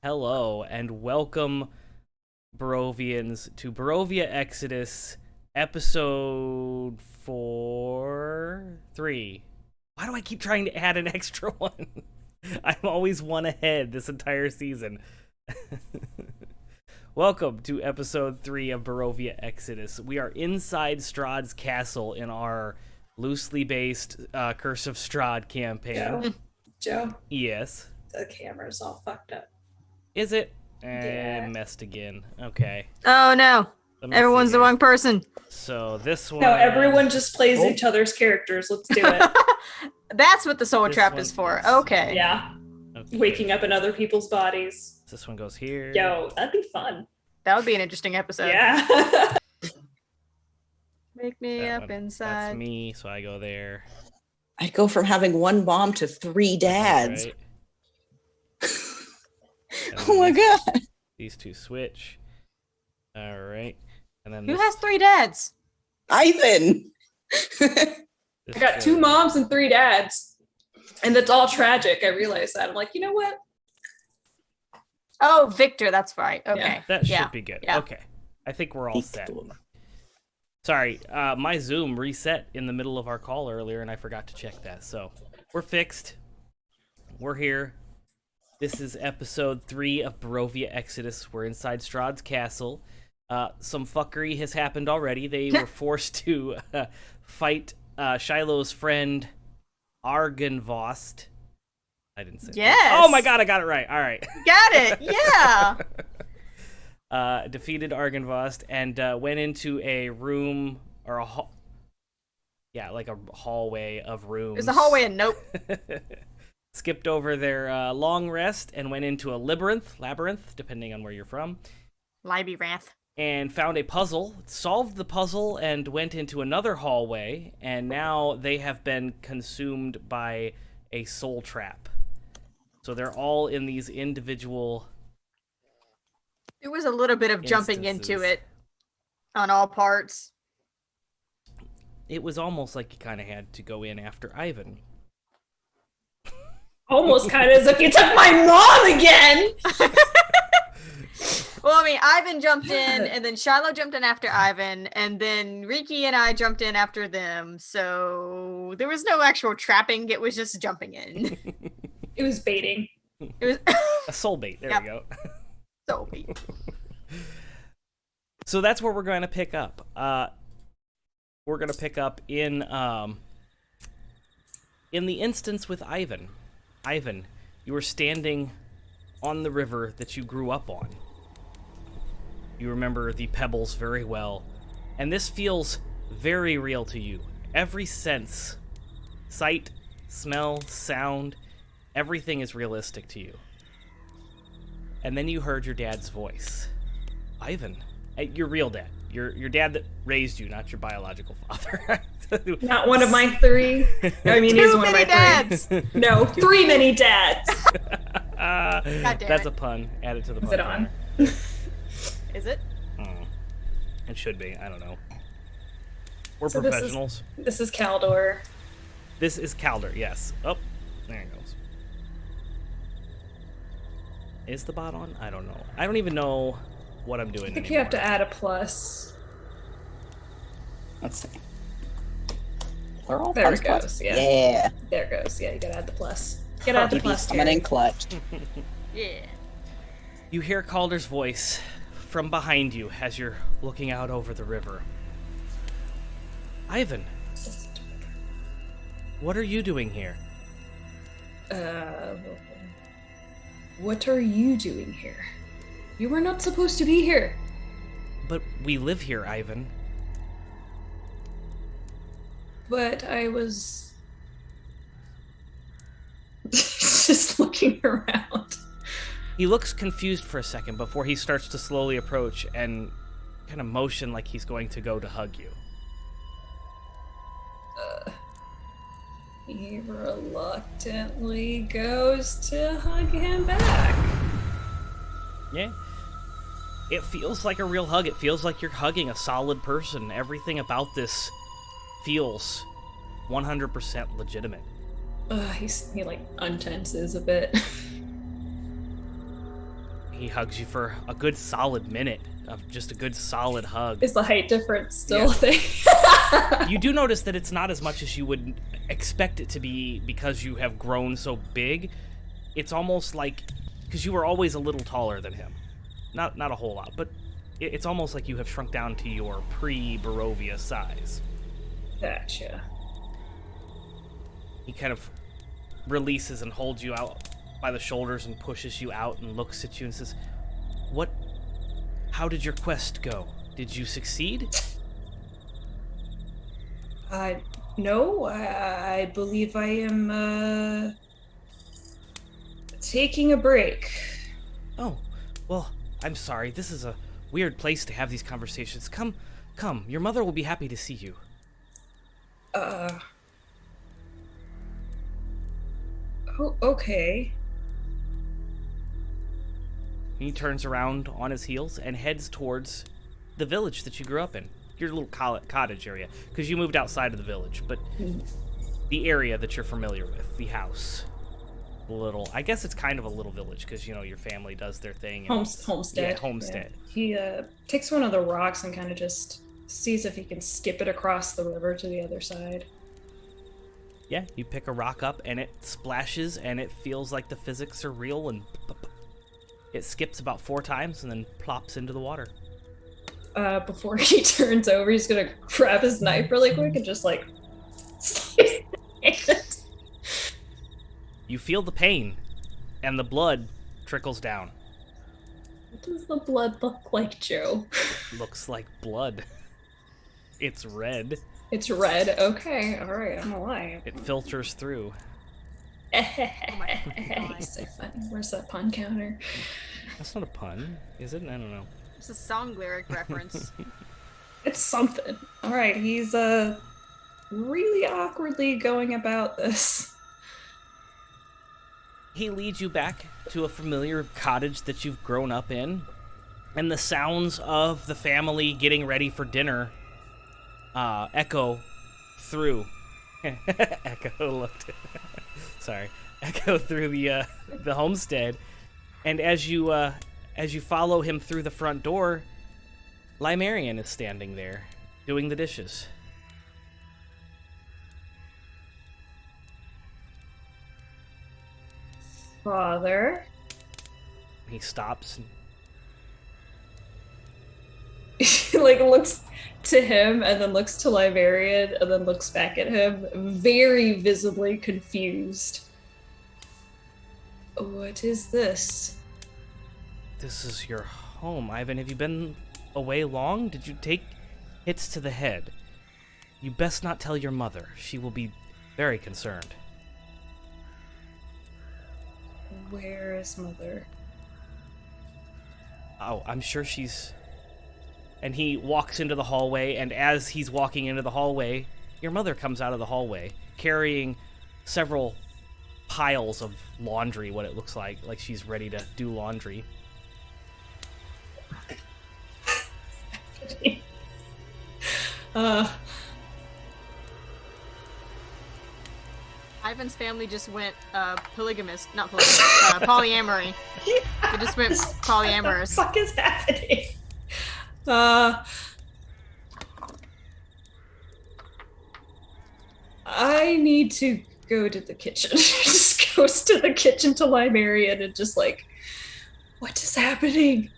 Hello and welcome, Barovians, to Barovia Exodus, episode 3. Why do I keep trying to add an extra one? I'm always one ahead this entire season. Welcome to episode 3 of Barovia Exodus. We are inside Strahd's castle in our loosely based Curse of Strahd campaign. Joe? Yes. The camera's all fucked up. Is it? Yeah. Messed again. Okay. Oh no. Everyone's the wrong person. So this one... No, everyone just plays each other's characters. Let's do it. That's what the soul This trap one is for. is- Okay. Yeah. Okay. Waking up in other people's bodies. This one goes here. Yo, that'd be fun. That would be an interesting episode. Yeah. Wake me That up one- inside. That's me, so I go there. I'd go from having one mom to 3 dads. Right. Oh my god. These two switch. All right. And then Who this, has 3 dads? Ivan. this I got 2 goes- moms and 3 dads. And it's all tragic. I realized that. I'm like, you know what? Oh, Victor, that's right. Okay. Yeah. That Yeah. should be good. Yeah. Okay. I think we're all set. Sorry, my Zoom reset in the middle of our call earlier, and I forgot to check that. So we're fixed. We're here. This is episode 3 of Barovia Exodus. We're inside Strahd's castle. Some fuckery has happened already. They were forced to fight Shiloh's friend Argynvost. I didn't say that. Yes. Oh my god, I got it right. All right. Got it. Yeah. Defeated Argynvost and went into a room or a like a hallway of rooms. There's a hallway and nope. Skipped over their long rest and went into a labyrinth, depending on where you're from, Libby Wrath. and found a puzzle, solved the puzzle, and went into another hallway, and now they have been consumed by a soul trap. So they're all in these individual... There was a little bit of jumping into Instances. it on all parts. It was almost like you kind of had to go in after Ivan. Almost kind of as if you took my mom again. Well, I mean, Ivan jumped in, and then Shiloh jumped in after Ivan, and then Riki and I jumped in after them. So there was no actual trapping. It was just jumping in. It was baiting. It was A soul bait, there Yep. we go. so weak. So that's where we're going to pick up. We're going to pick up in the instance with Ivan. Ivan, you were standing on the river that you grew up on. You remember the pebbles very well, and this feels very real to you. Every sense, sight, smell, sound, everything is realistic to you. And then you heard your dad's voice. Ivan, your real dad. Your dad that raised you, not your biological father. Not one of my 3. I mean, he's Too one of my many 3. dads. No, 3 many dads. damn That's it. a pun. Add it to the pun. Is it on? Is it? It should be. I don't know. We're So this is- professionals. This is Caldor. This is Calder, yes. Oh, there it goes. Is the bot on? I don't know. I don't even know what I'm doing I think anymore. you have to add a plus. Let's see. They're all There fun it goes, spots. yeah. Yeah. There it goes. Yeah, you gotta add the plus. You gotta add the Keep plus, coming Terry. in clutch. Yeah. You hear Calder's voice from behind you as you're looking out over the river. Ivan, what are you doing here? What are you doing here? You were not supposed to be here. But we live here, Ivan. But I was just looking around. He looks confused for a second before he starts to slowly approach and kind of motion like he's going to go to hug you. He reluctantly goes to hug him back. Yeah. It feels like a real hug. It feels like you're hugging a solid person. Everything about this feels 100% legitimate. He like untenses a bit. He hugs you for a good solid minute of just a good solid hug. Is the height difference still a thing? You do notice that it's not as much as you would expect it to be because you have grown so big. It's almost like, because you were always a little taller than him. Not a whole lot, but it's almost like you have shrunk down to your pre-Barovia size. Gotcha. He kind of releases and holds you out by the shoulders and pushes you out and looks at you and says, how did your quest go? Did you succeed? No, I believe I am, taking a break. Oh, well, I'm sorry. This is a weird place to have these conversations. Come. Your mother will be happy to see you. Oh, okay. He turns around on his heels and heads towards the village that you grew up in. Your little cottage area. Because you moved outside of the village, but the area that you're familiar with. The house. I guess it's kind of a little village because, your family does their thing. And Homestead. Yeah, homestead. Yeah. He takes one of the rocks and kind of just sees if he can skip it across the river to the other side. Yeah, you pick a rock up and it splashes and it feels like the physics are real and it skips about 4 times and then plops into the water. Before he turns over, he's gonna grab his knife really quick and just like slice it. You feel the pain and the blood trickles down. What does the blood look like, Joe? Looks like blood. It's red. It's red. Okay, all right. I'm alive. It filters through. He's so funny. Where's that pun counter? That's not a pun, is it? I don't know. It's a song lyric reference. It's something. All right, he's really awkwardly going about this. He leads you back to a familiar cottage that you've grown up in, and the sounds of the family getting ready for dinner echo through. Echo through the homestead, and as you follow him through the front door, Limerian is standing there doing the dishes. Father. He stops and He like looks to him and then looks to Limerian and then looks back at him, very visibly confused. What is this? This is your home, Ivan. Have you been away long? Did you take hits to the head? You best not tell your mother. She will be very concerned. Where is Mother? Oh, I'm sure she's... And he walks into the hallway, and as he's walking into the hallway, your mother comes out of the hallway, carrying several piles of laundry, what it looks like she's ready to do laundry. Ivan's family just went polygamous, not polygamous, polyamory. They just went polyamorous. What the fuck is happening? I need to go to the kitchen. Just goes to the kitchen to Limerian and just like, what is happening?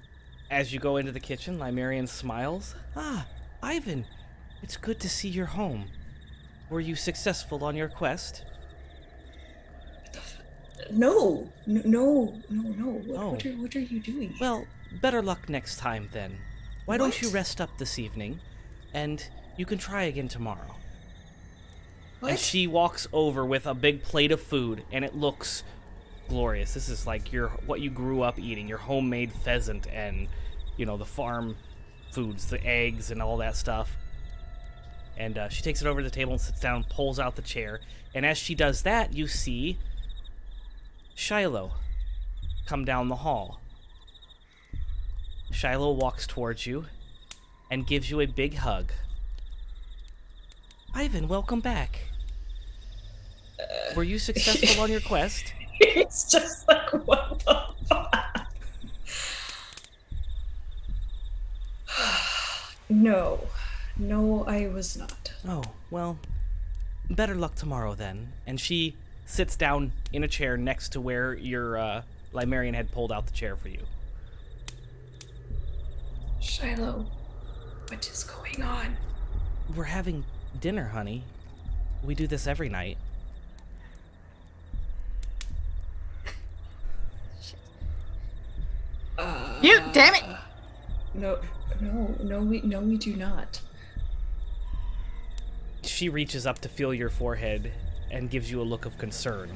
As you go into the kitchen, Limerian smiles. Ah, Ivan, it's good to see you're home. Were you successful on your quest? No. Oh. What are you doing? Well, better luck next time then. Why don't you rest up this evening, and you can try again tomorrow. What? And she walks over with a big plate of food, and it looks glorious. This is like what you grew up eating, your homemade pheasant and, the farm foods, the eggs and all that stuff. And she takes it over to the table and sits down, pulls out the chair. And as she does that, you see Shiloh come down the hall. Shiloh walks towards you and gives you a big hug. Ivan, welcome back. Were you successful on your quest? It's just like, what the fuck? No, I was not. Oh, well, better luck tomorrow then. And she sits down in a chair next to where your Limerian had pulled out the chair for you. Shiloh, what is going on? We're having dinner, honey. We do this every night. You damn it! No, we do not. She reaches up to feel your forehead and gives you a look of concern.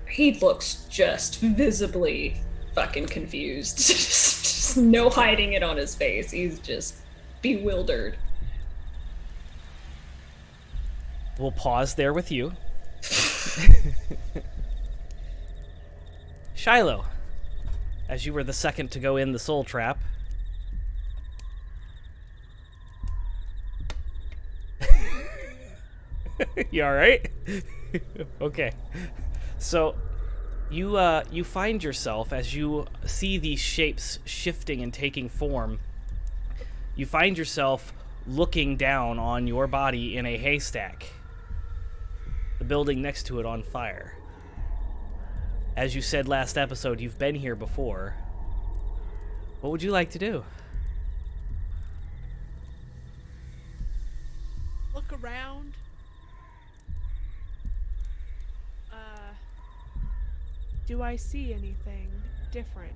He looks just visibly fucking confused. Just no hiding it on his face. He's just bewildered. We'll pause there with you. Shiloh, as you were the second to go in the soul trap. You alright? Okay. So, you find yourself, as you see these shapes shifting and taking form, you find yourself looking down on your body in a haystack. The building next to it on fire. As you said last episode, you've been here before. What would you like to do? Look around. Do I see anything different?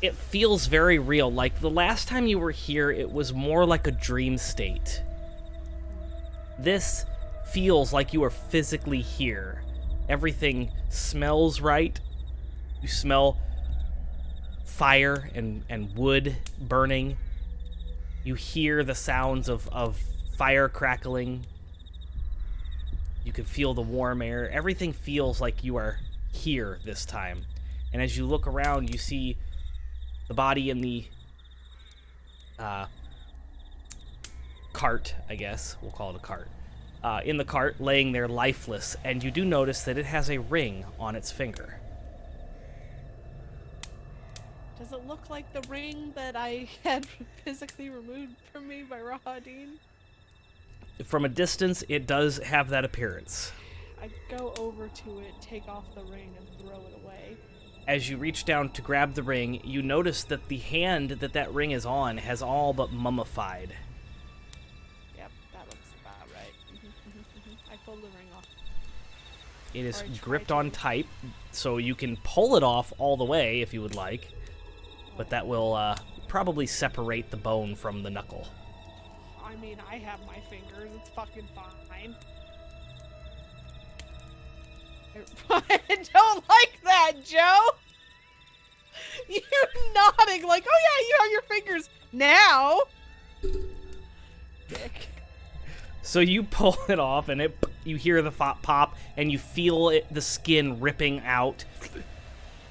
It feels very real. Like the last time you were here, it was more like a dream state. This feels like you are physically here. Everything smells right. You smell fire and wood burning. You hear the sounds of fire crackling. You can feel the warm air. Everything feels like you are here this time. And as you look around, you see the body in the cart, I guess. We'll call it a cart. In the cart, laying there lifeless, and you do notice that it has a ring on its finger. Does it look like the ring that I had physically removed from me by Rahadin? From a distance, it does have that appearance. I go over to it, take off the ring, and throw it away. As you reach down to grab the ring, you notice that the hand that ring is on has all but mummified. Yep, that looks about right. I pull the ring off. It is Or I try gripped to. on tight, so you can pull it off all the way if you would like, but that will probably separate the bone from the knuckle. I mean, I have my fingers. It's fucking fine. I don't like that, Joe! You nodding like, oh yeah, you have your fingers now! Dick. So you pull it off, and you hear the pop, and you feel the skin ripping out,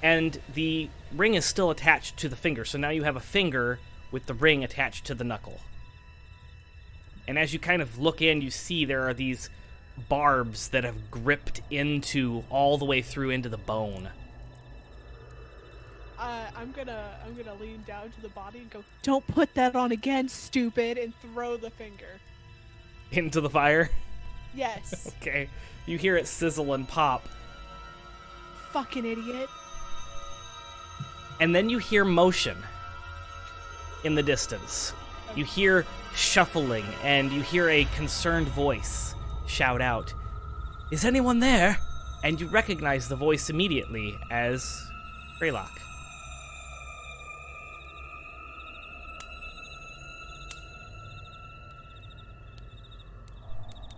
and the ring is still attached to the finger. So now you have a finger with the ring attached to the knuckle. And as you kind of look in, you see there are these barbs that have gripped into all the way through into the bone. I'm gonna lean down to the body and go, don't put that on again, stupid, and throw the finger. Into the fire? Yes. Okay. You hear it sizzle and pop. Fucking idiot. And then you hear motion in the distance. You hear shuffling, and you hear a concerned voice shout out, "Is anyone there?" And you recognize the voice immediately as Greylock.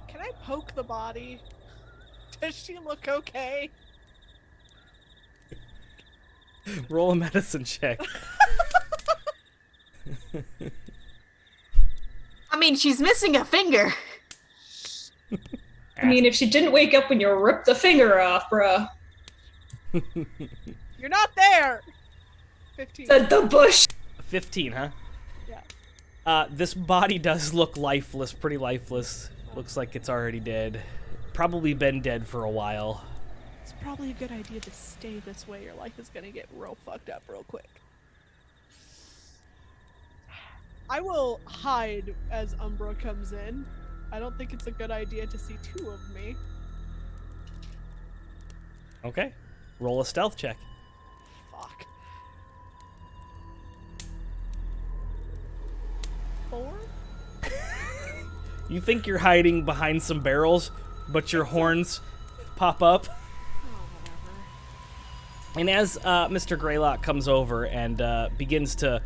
Can I poke the body? Does she look okay? Roll a medicine check. I mean, she's missing a finger. I mean, if she didn't wake up when you ripped the finger off, bruh. You're not there. 15. Said the bush. 15, huh? Yeah. This body does look lifeless, pretty lifeless. Looks like it's already dead. Probably been dead for a while. It's probably a good idea to stay this way. Your life is gonna get real fucked up real quick. I will hide as Umbra comes in. I don't think it's a good idea to see two of me. Okay. Roll a stealth check. Fuck. 4? You think you're hiding behind some barrels, but your horns pop up. Oh, whatever. And as Mr. Greylock comes over and begins to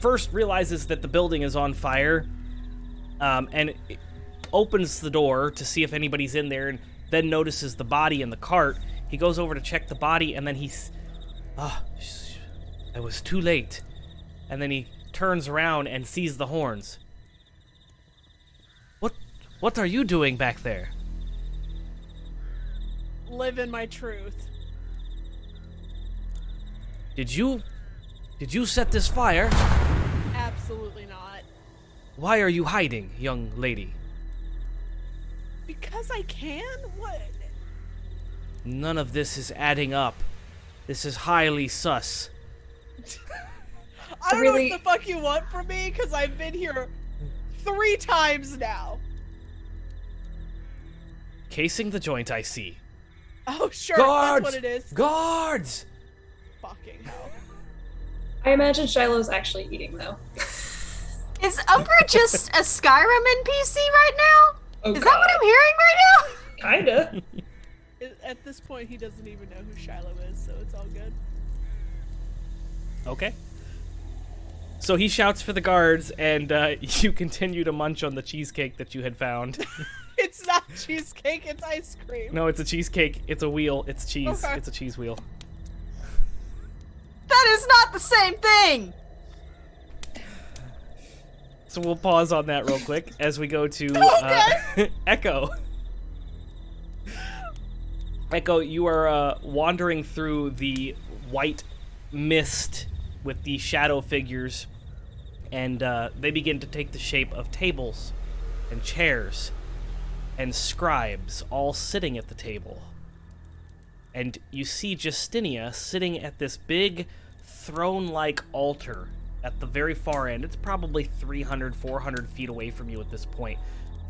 first realizes that the building is on fire, and opens the door to see if anybody's in there, and then notices the body in the cart. He goes over to check the body, and then I was too late. And then he turns around and sees the horns. What are you doing back there? Live in my truth. Did you set this fire? Absolutely not. Why are you hiding, young lady? Because I can? What? None of this is adding up. This is highly sus. I don't Really- know what the fuck you want from me, because I've been here 3 times now. Casing the joint, I see. Oh, sure, Guards! that's what it is. Guards! Fucking hell. I imagine Shiloh's actually eating, though. Is Umbra just a Skyrim NPC right now? Oh, Is that what I'm hearing right now? Kinda. At this point, he doesn't even know who Shiloh is, so it's all good. Okay. So he shouts for the guards, and you continue to munch on the cheesecake that you had found. It's not cheesecake, it's ice cream. No, it's a cheesecake. It's a wheel. It's cheese. Okay. It's a cheese wheel. That is not the same thing! So we'll pause on that real quick as we go to Echo. Echo, you are wandering through the white mist with the shadow figures, and they begin to take the shape of tables and chairs and scribes all sitting at the table. And you see Justinia sitting at this big throne-like altar at the very far end. It's probably 300, 400 feet away from you at this point.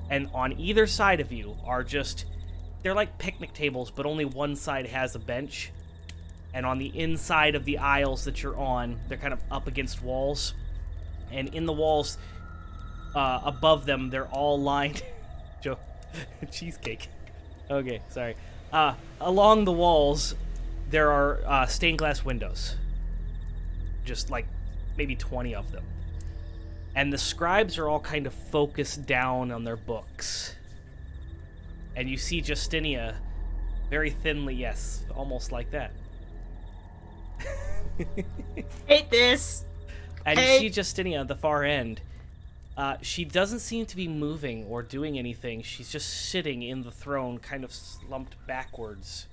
And on either side of you are they're like picnic tables, but only one side has a bench. And on the inside of the aisles that you're on, they're kind of up against walls. And in the walls above them, they're all lined... Joe, cheesecake. Okay, sorry. Along the walls, there are stained glass windows. Just like maybe 20 of them. And the scribes are all kind of focused down on their books. And you see Justinia very thinly, yes, almost like that. Hate this. And Hey. you see Justinia at the far end. She doesn't seem to be moving or doing anything. She's just sitting in the throne, kind of slumped backwards.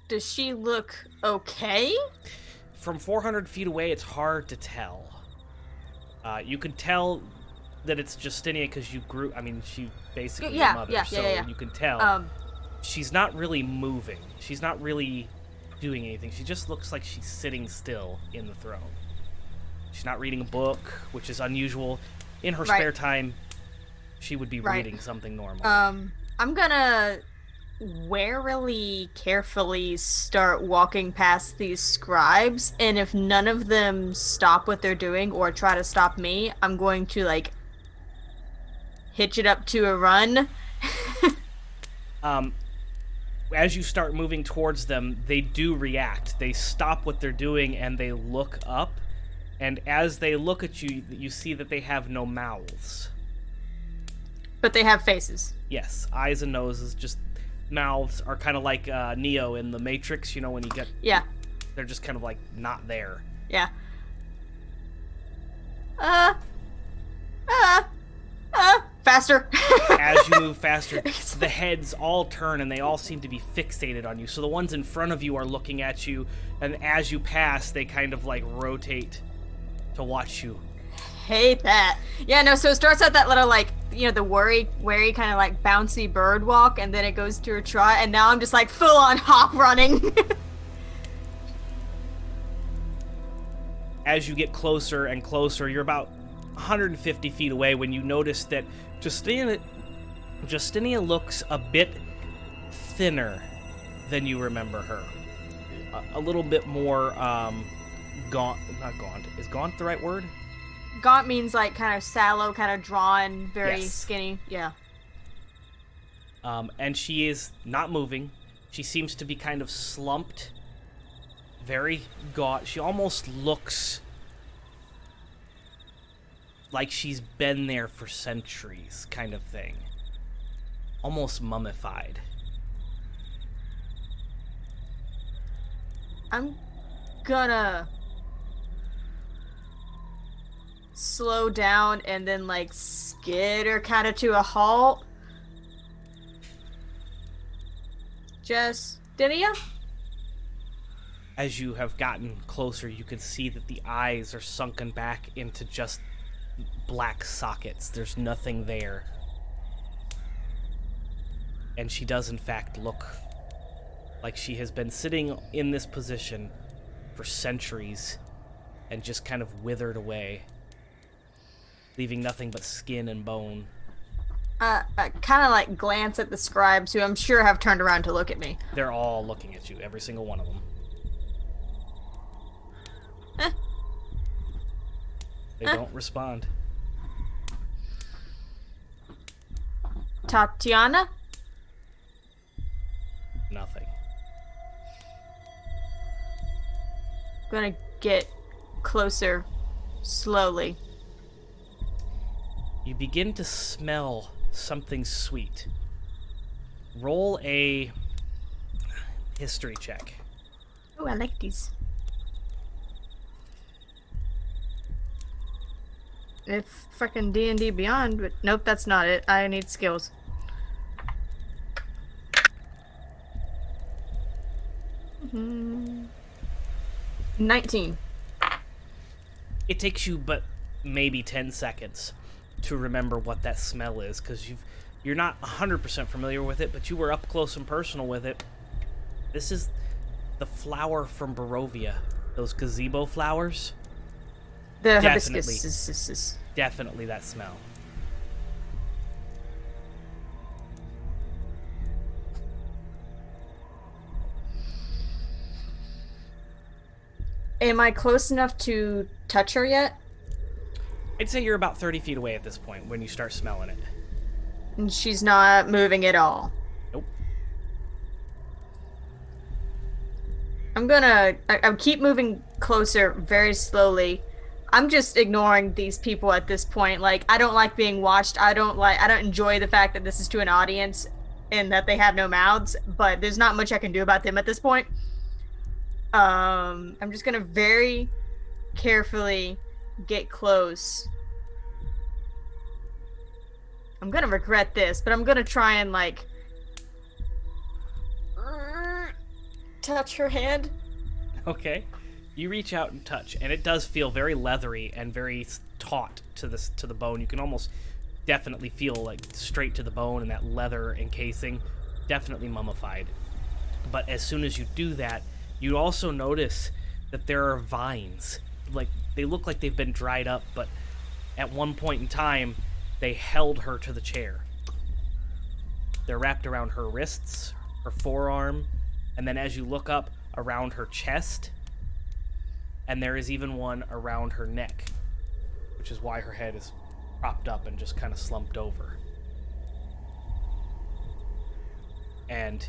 Does she look okay? From 400 feet away, it's hard to tell. You can tell that it's Justinia because you grew... I mean, she basically your mother, so you can tell. She's not really moving. She's not really doing anything. She just looks like she's sitting still in the throne. She's not reading a book, which is unusual. In her spare time, she would be reading something normal. I'm gonna warily, carefully start walking past these scribes, and if none of them stop what they're doing or try to stop me, I'm going to, like, hitch it up to a run. As you start moving towards them, they do react. They stop what they're doing, and they look up. And as they look at you, you see that they have no mouths. But they have faces. Yes, eyes and noses, just mouths are kind of like Neo in the Matrix, you know, when you get... Yeah. They're just kind of like not there. Yeah. Uh, faster. As you move faster, the heads all turn and they all seem to be fixated on you. So the ones in front of you are looking at you, and as you pass, they kind of like rotate to watch you. Hate that. Yeah, no, so it starts out that little, like, you know, the wary kind of like bouncy bird walk, and then it goes to a trot, and now I'm just like full on hop running. As you get closer and closer, you're about 150 feet away when you notice that Justinia looks a bit thinner than you remember her. A little bit more gaunt. Not gaunt. Is gaunt the right word? Gaunt means like kind of sallow, kind of drawn, very Yes. skinny. Yeah. And she is not moving. She seems to be kind of slumped, very gaunt. She almost looks like she's been there for centuries, kind of thing. Almost mummified. I'm gonna slow down and then like skitter kind of to a halt. Justinia? As you have gotten closer, you can see that the eyes are sunken back into just black sockets. There's nothing there. And she does, in fact, look like she has been sitting in this position for centuries and just kind of withered away, leaving nothing but skin and bone. I kind of like glance at the scribes, who I'm sure have turned around to look at me. They're all looking at you, every single one of them. They don't respond. Tatiana? Nothing. Gonna get closer slowly. You begin to smell something sweet. Roll a history check. Oh, I like these. It's fucking D&D Beyond, but nope, that's not it. I need skills. Mm-hmm. 19. It takes you but maybe 10 seconds to remember what that smell is, because you're not 100% familiar with it, but you were up close and personal with it. This is the flower from Barovia. Those gazebo flowers. The Definitely. hibiscus. Definitely that smell. Am I close enough to touch her yet? I'd say you're about 30 feet away at this point when you start smelling it. And she's not moving at all. Nope. I keep moving closer very slowly. I'm just ignoring these people at this point. Like, I don't like being watched. I don't enjoy the fact that this is to an audience and that they have no mouths, but there's not much I can do about them at this point. I'm just gonna very carefully get close. I'm gonna regret this, but I'm gonna try and like touch her hand. Okay. You reach out and touch, and it does feel very leathery and very taut to the bone. You can almost definitely feel like straight to the bone and that leather encasing. Definitely mummified. But as soon as you do that, you also notice that there are vines. Like, they look like they've been dried up, but at one point in time, they held her to the chair. They're wrapped around her wrists, her forearm, and then as you look up, around her chest, and there is even one around her neck, which is why her head is propped up and just kind of slumped over. And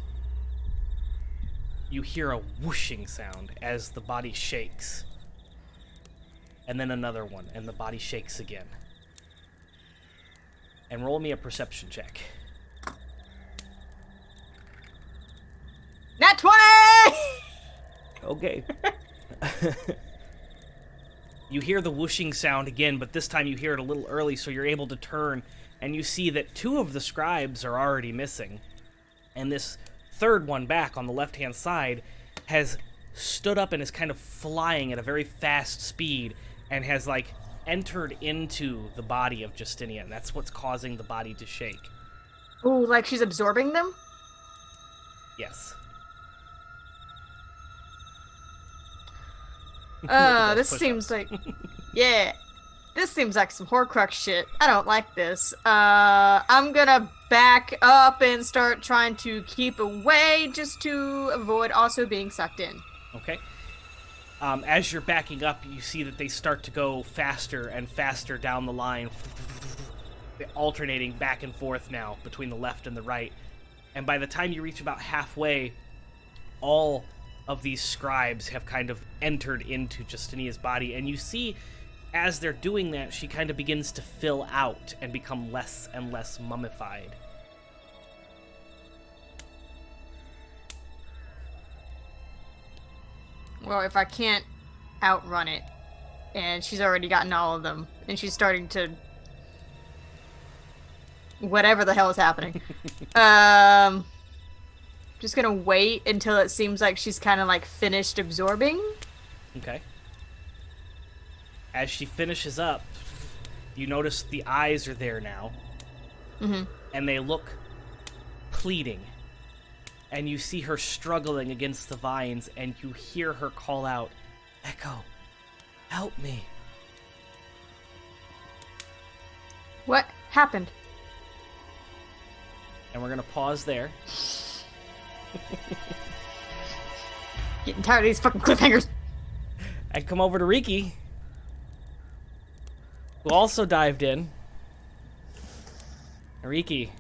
you hear a whooshing sound as the body shakes. And then another one, and the body shakes again. And roll me a perception check. Nat 20! Okay. You hear the whooshing sound again, but this time you hear it a little early, so you're able to turn, and you see that 2 of the scribes are already missing. And this third one back on the left-hand side has stood up and is kind of flying at a very fast speed and has, like, entered into the body of Justinia. That's what's causing the body to shake. Ooh, like she's absorbing them? Yes. This seems like... Yeah. This seems like some Horcrux shit. I don't like this. I'm gonna back up and start trying to keep away just to avoid also being sucked in. Okay. As you're backing up, you see that they start to go faster and faster down the line, alternating back and forth now between the left and the right. And by the time you reach about halfway, all of these scribes have kind of entered into Justinia's body, and you see as they're doing that, she kind of begins to fill out and become less and less mummified. Well, if I can't outrun it, and she's already gotten all of them, and she's starting to... whatever the hell is happening. Just gonna wait until it seems like she's kind of like finished absorbing. Okay. As she finishes up, you notice the eyes are there now. Mm-hmm. And they look pleading. And you see her struggling against the vines, and you hear her call out, "Echo, help me." What happened? And we're going to pause there. Getting tired of these fucking cliffhangers. And come over to Riki, who also dived in. Riki.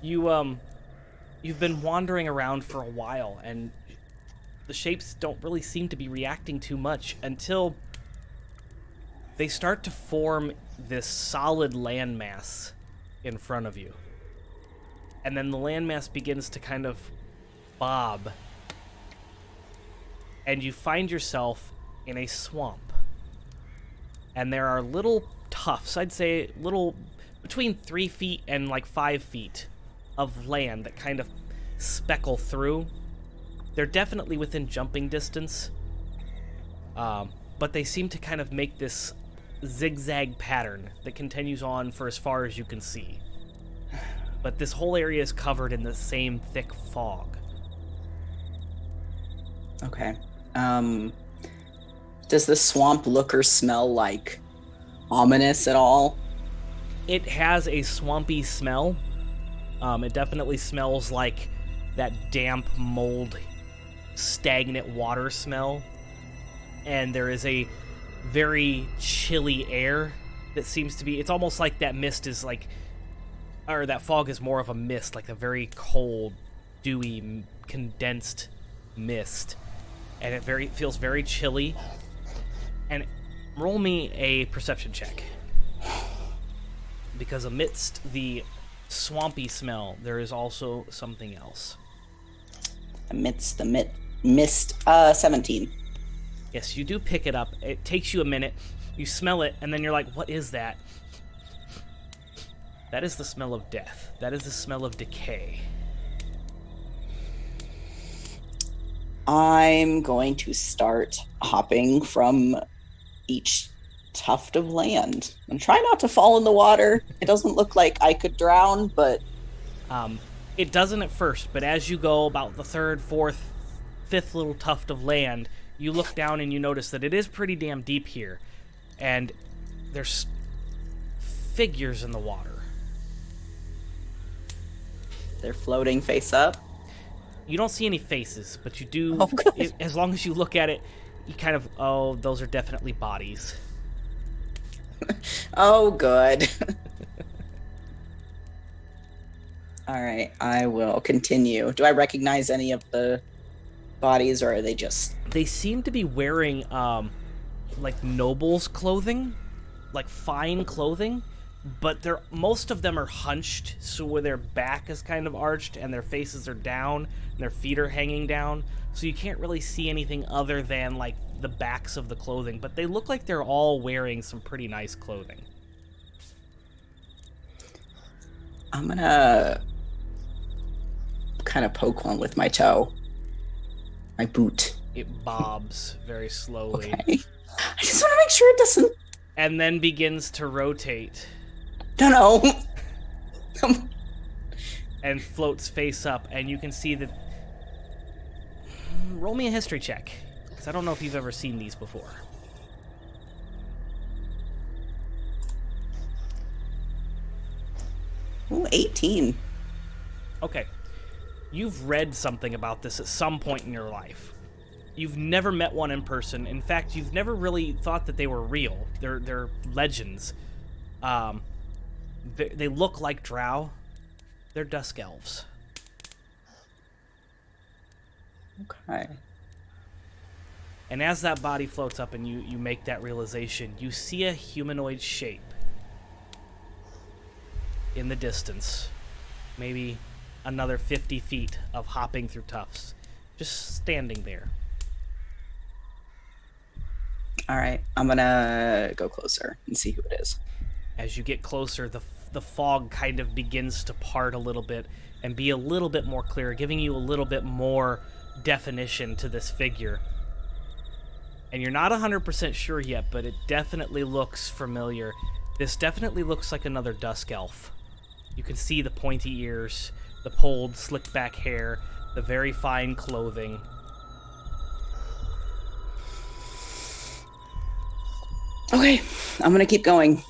You've been wandering around for a while, and the shapes don't really seem to be reacting too much until they start to form this solid landmass in front of you. And then the landmass begins to kind of bob. And you find yourself in a swamp. And there are little tufts, I'd say little between 3 feet and like 5 feet of land that kind of speckle through. They're definitely within jumping distance, but they seem to kind of make this zigzag pattern that continues on for as far as you can see. But this whole area is covered in the same thick fog. Okay. Does the swamp look or smell like ominous at all? It has a swampy smell. It definitely smells like that damp, mold, stagnant water smell. And there is a very chilly air that seems to be... It's almost like that mist is like... Or that fog is more of a mist, like a very cold, dewy, condensed mist. And it feels very chilly. And roll me a perception check. Because amidst the swampy smell, there is also something else. Amidst the mist, 17. Yes, you do pick it up. It takes you a minute. You smell it, and then you're like, what is that? That is the smell of death. That is the smell of decay. I'm going to start hopping from each tuft of land and try not to fall in the water. It doesn't look like I could drown, but... It doesn't at first, but as you go about the third, fourth, fifth little tuft of land, you look down and you notice that it is pretty damn deep here. And there's figures in the water. They're floating face up. You don't see any faces, but you do... Oh, good. As long as you look at it, you kind of... Oh, those are definitely bodies. Oh, good. All right, I will continue. Do I recognize any of the bodies, or are they just... They seem to be wearing, like, nobles' clothing. Like, fine clothing. but most of them are hunched, so where their back is kind of arched and their faces are down and their feet are hanging down, so you can't really see anything other than like the backs of the clothing, but they look like they're all wearing some pretty nice clothing. I'm gonna kind of poke one with my toe. My boot. It bobs very slowly. Okay. I just want to make sure it doesn't... And then begins to rotate. No. And floats face up, and you can see that... Roll me a history check, because I don't know if you've ever seen these before. Ooh, 18. Okay. You've read something about this at some point in your life. You've never met one in person. In fact, you've never really thought that they were real. They're legends. They look like drow. They're dusk elves. Okay. And as that body floats up and you make that realization, you see a humanoid shape in the distance. Maybe another 50 feet of hopping through tufts. Just standing there. All right. I'm going to go closer and see who it is. As you get closer, the fog kind of begins to part a little bit and be a little bit more clear, giving you a little bit more definition to this figure. And you're not 100% sure yet, but it definitely looks familiar. This definitely looks like another dusk elf. You can see the pointy ears, the pulled, slicked back hair, the very fine clothing. Okay, I'm gonna keep going.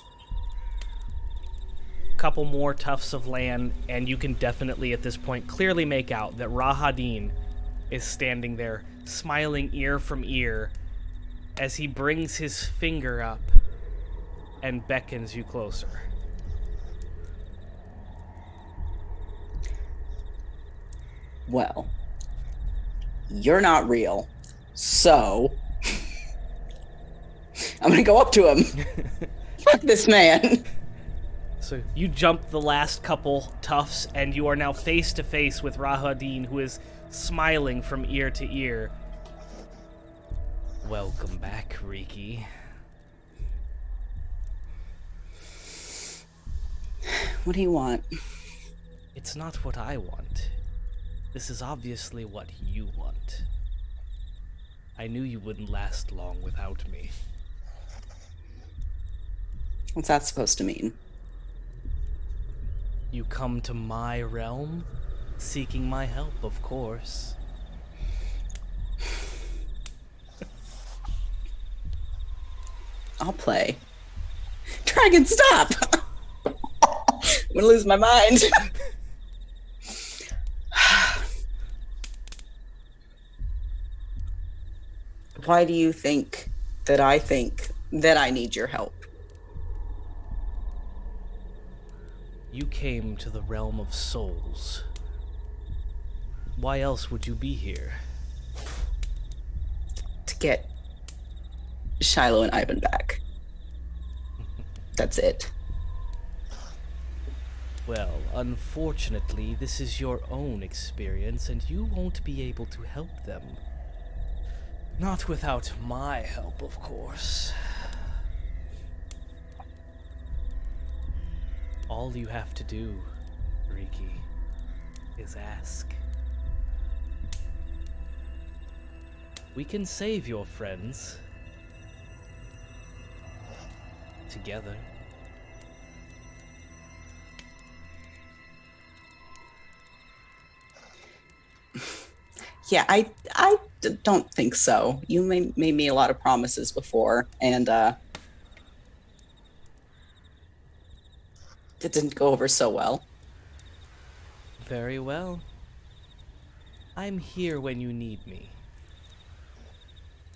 Couple more tufts of land, and you can definitely at this point clearly make out that Rahadin is standing there, smiling ear from ear, as he brings his finger up and beckons you closer. Well, you're not real, so I'm gonna go up to him. Fuck this man. So you jump the last couple tufts, and you are now face to face with Rahadin, who is smiling from ear to ear. Welcome back, Riki. What do you want? It's not what I want. This is obviously what you want. I knew you wouldn't last long without me. What's that supposed to mean? You come to my realm, seeking my help, of course. I'll play. Dragon, stop! I'm gonna lose my mind. Why do you think that I need your help? You came to the realm of souls. Why else would you be here? To get Shiloh and Ivan back. That's it. Well, unfortunately, this is your own experience, and you won't be able to help them. Not without my help, of course. All you have to do, Riki, is ask. We can save your friends. Together. Yeah, I don't think so. You made me a lot of promises before, and it didn't go over so well. Very well. I'm here when you need me.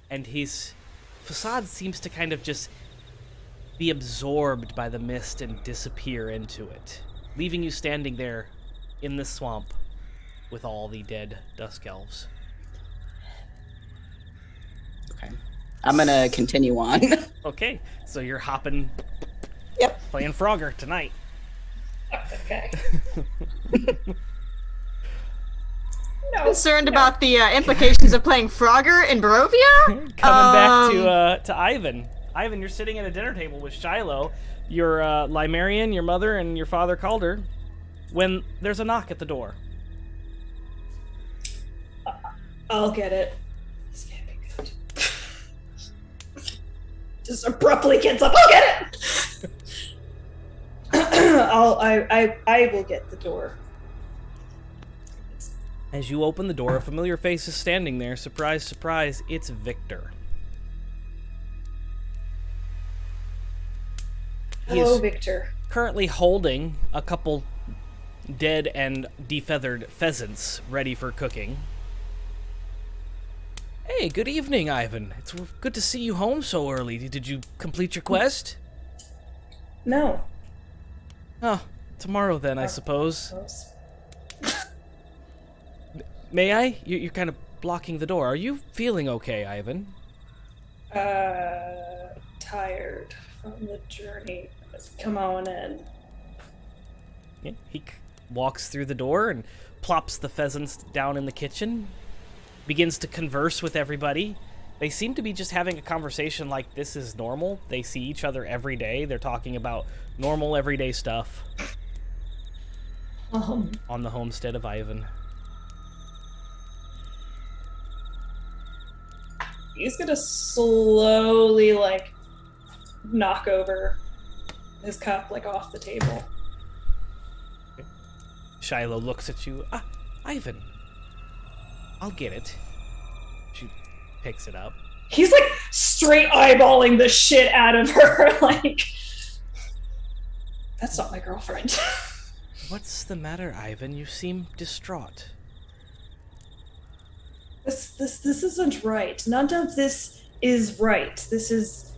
And his facade seems to kind of just be absorbed by the mist and disappear into it, leaving you standing there in the swamp with all the dead dusk elves. Okay. I'm gonna continue on. Okay, so you're hopping Yep. Playing Frogger tonight. Okay. Concerned about the implications of playing Frogger in Barovia? Coming back to Ivan. Ivan, you're sitting at a dinner table with Shiloh, your Limerian, your mother, and your father Calder, when there's a knock at the door. I'll get it. This can't be good. Just abruptly gets up. I'll get it. I will get the door. As you open the door, a familiar face is standing there. Surprise, surprise, it's Victor. Hello, Victor. Currently holding a couple dead and defeathered pheasants ready for cooking. Hey, good evening, Ivan. It's good to see you home so early. Did you complete your quest? No. Oh, tomorrow then, I suppose. May I? You're kind of blocking the door. Are you feeling okay, Ivan? Tired from the journey. Come on in. Yeah, he walks through the door and plops the pheasants down in the kitchen. Begins to converse with everybody. They seem to be just having a conversation like this is normal. They see each other every day. They're talking about normal, everyday stuff on the homestead of Ivan. He's gonna slowly, like, knock over his cup, like, off the table. Shiloh looks at you. Ivan. I'll get it. She picks it up. He's, like, straight eyeballing the shit out of her, like, that's not my girlfriend. What's the matter, Ivan? You seem distraught. This isn't right. None of this is right. This is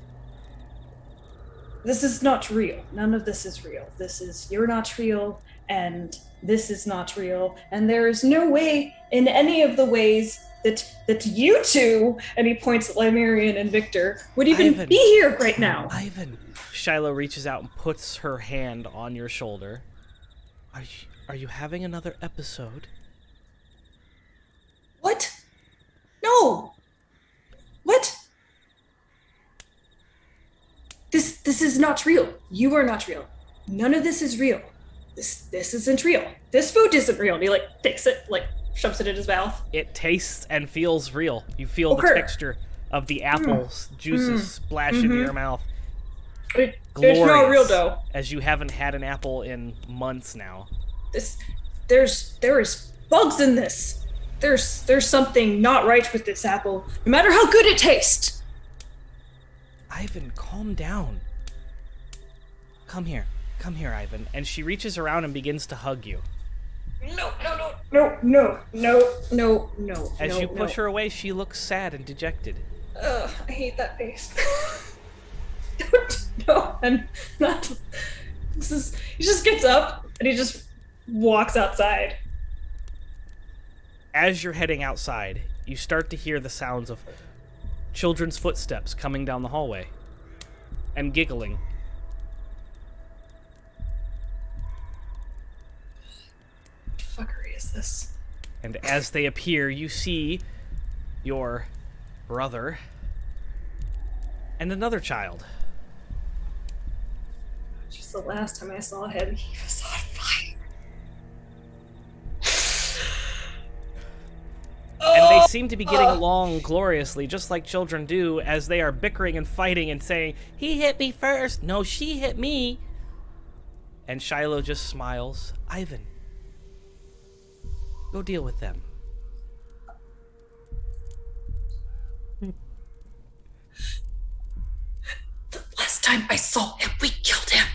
not real. None of this is real. You're not real, and this is not real, and there is no way in any of the ways that you two, and he points at Limerian and Victor, would even Ivan. be here right now. Ivan. Shiloh reaches out and puts her hand on your shoulder. Are you having another episode? What? No. What? This is not real. You are not real. None of this is real. This isn't real. This food isn't real. And he, like, takes it, like, shoves it in his mouth. It tastes and feels real. You feel the texture of the apple's juices splash into your mouth. It's not real, though. As you haven't had an apple in months now. There is bugs in this. There's something not right with this apple, no matter how good it tastes. Ivan, calm down. Come here, Ivan. And she reaches around and begins to hug you. No. As you push her away, she looks sad and dejected. Ugh, I hate that face. No, I'm not. He just gets up and he just walks outside. As you're heading outside, you start to hear the sounds of children's footsteps coming down the hallway and giggling. What fuckery is this? And as they appear, you see your brother and another child. Just the last time I saw him, he was on fire. And they seem to be getting along gloriously, just like children do, as they are bickering and fighting and saying, "He hit me first. No, she hit me." And Shiloh just smiles. Ivan, go deal with them. The last time I saw him, we killed him.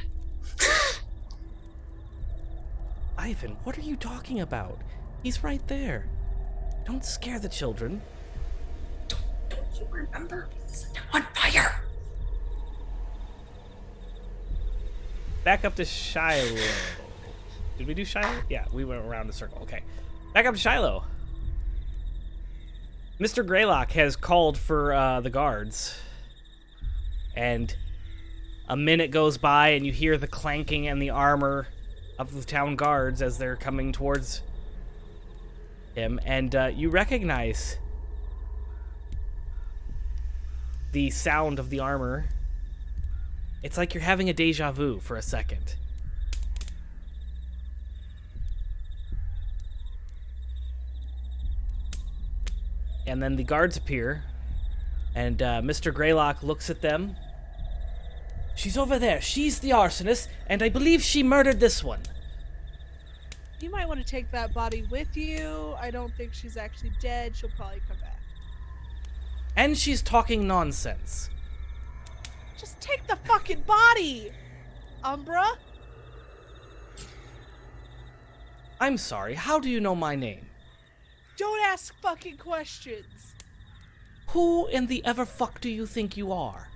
Ivan, what are you talking about? He's right there. Don't scare the children. Don't you remember? Set him on fire. Back up to Shiloh. Did we do Shiloh? Yeah, we went around the circle. Okay. Back up to Shiloh. Mr. Greylock has called for the guards. And A minute goes by, and you hear the clanking and the armor of the town guards as they're coming towards him, and you recognize the sound of the armor. It's like you're having a deja vu for a second. And then the guards appear, and Mr. Greylock looks at them. She's over there. She's the arsonist, and I believe she murdered this one. You might want to take that body with you. I don't think she's actually dead. She'll probably come back. And she's talking nonsense. Just take the fucking body, Umbra. I'm sorry, how do you know my name? Don't ask fucking questions. Who in the ever fuck do you think you are?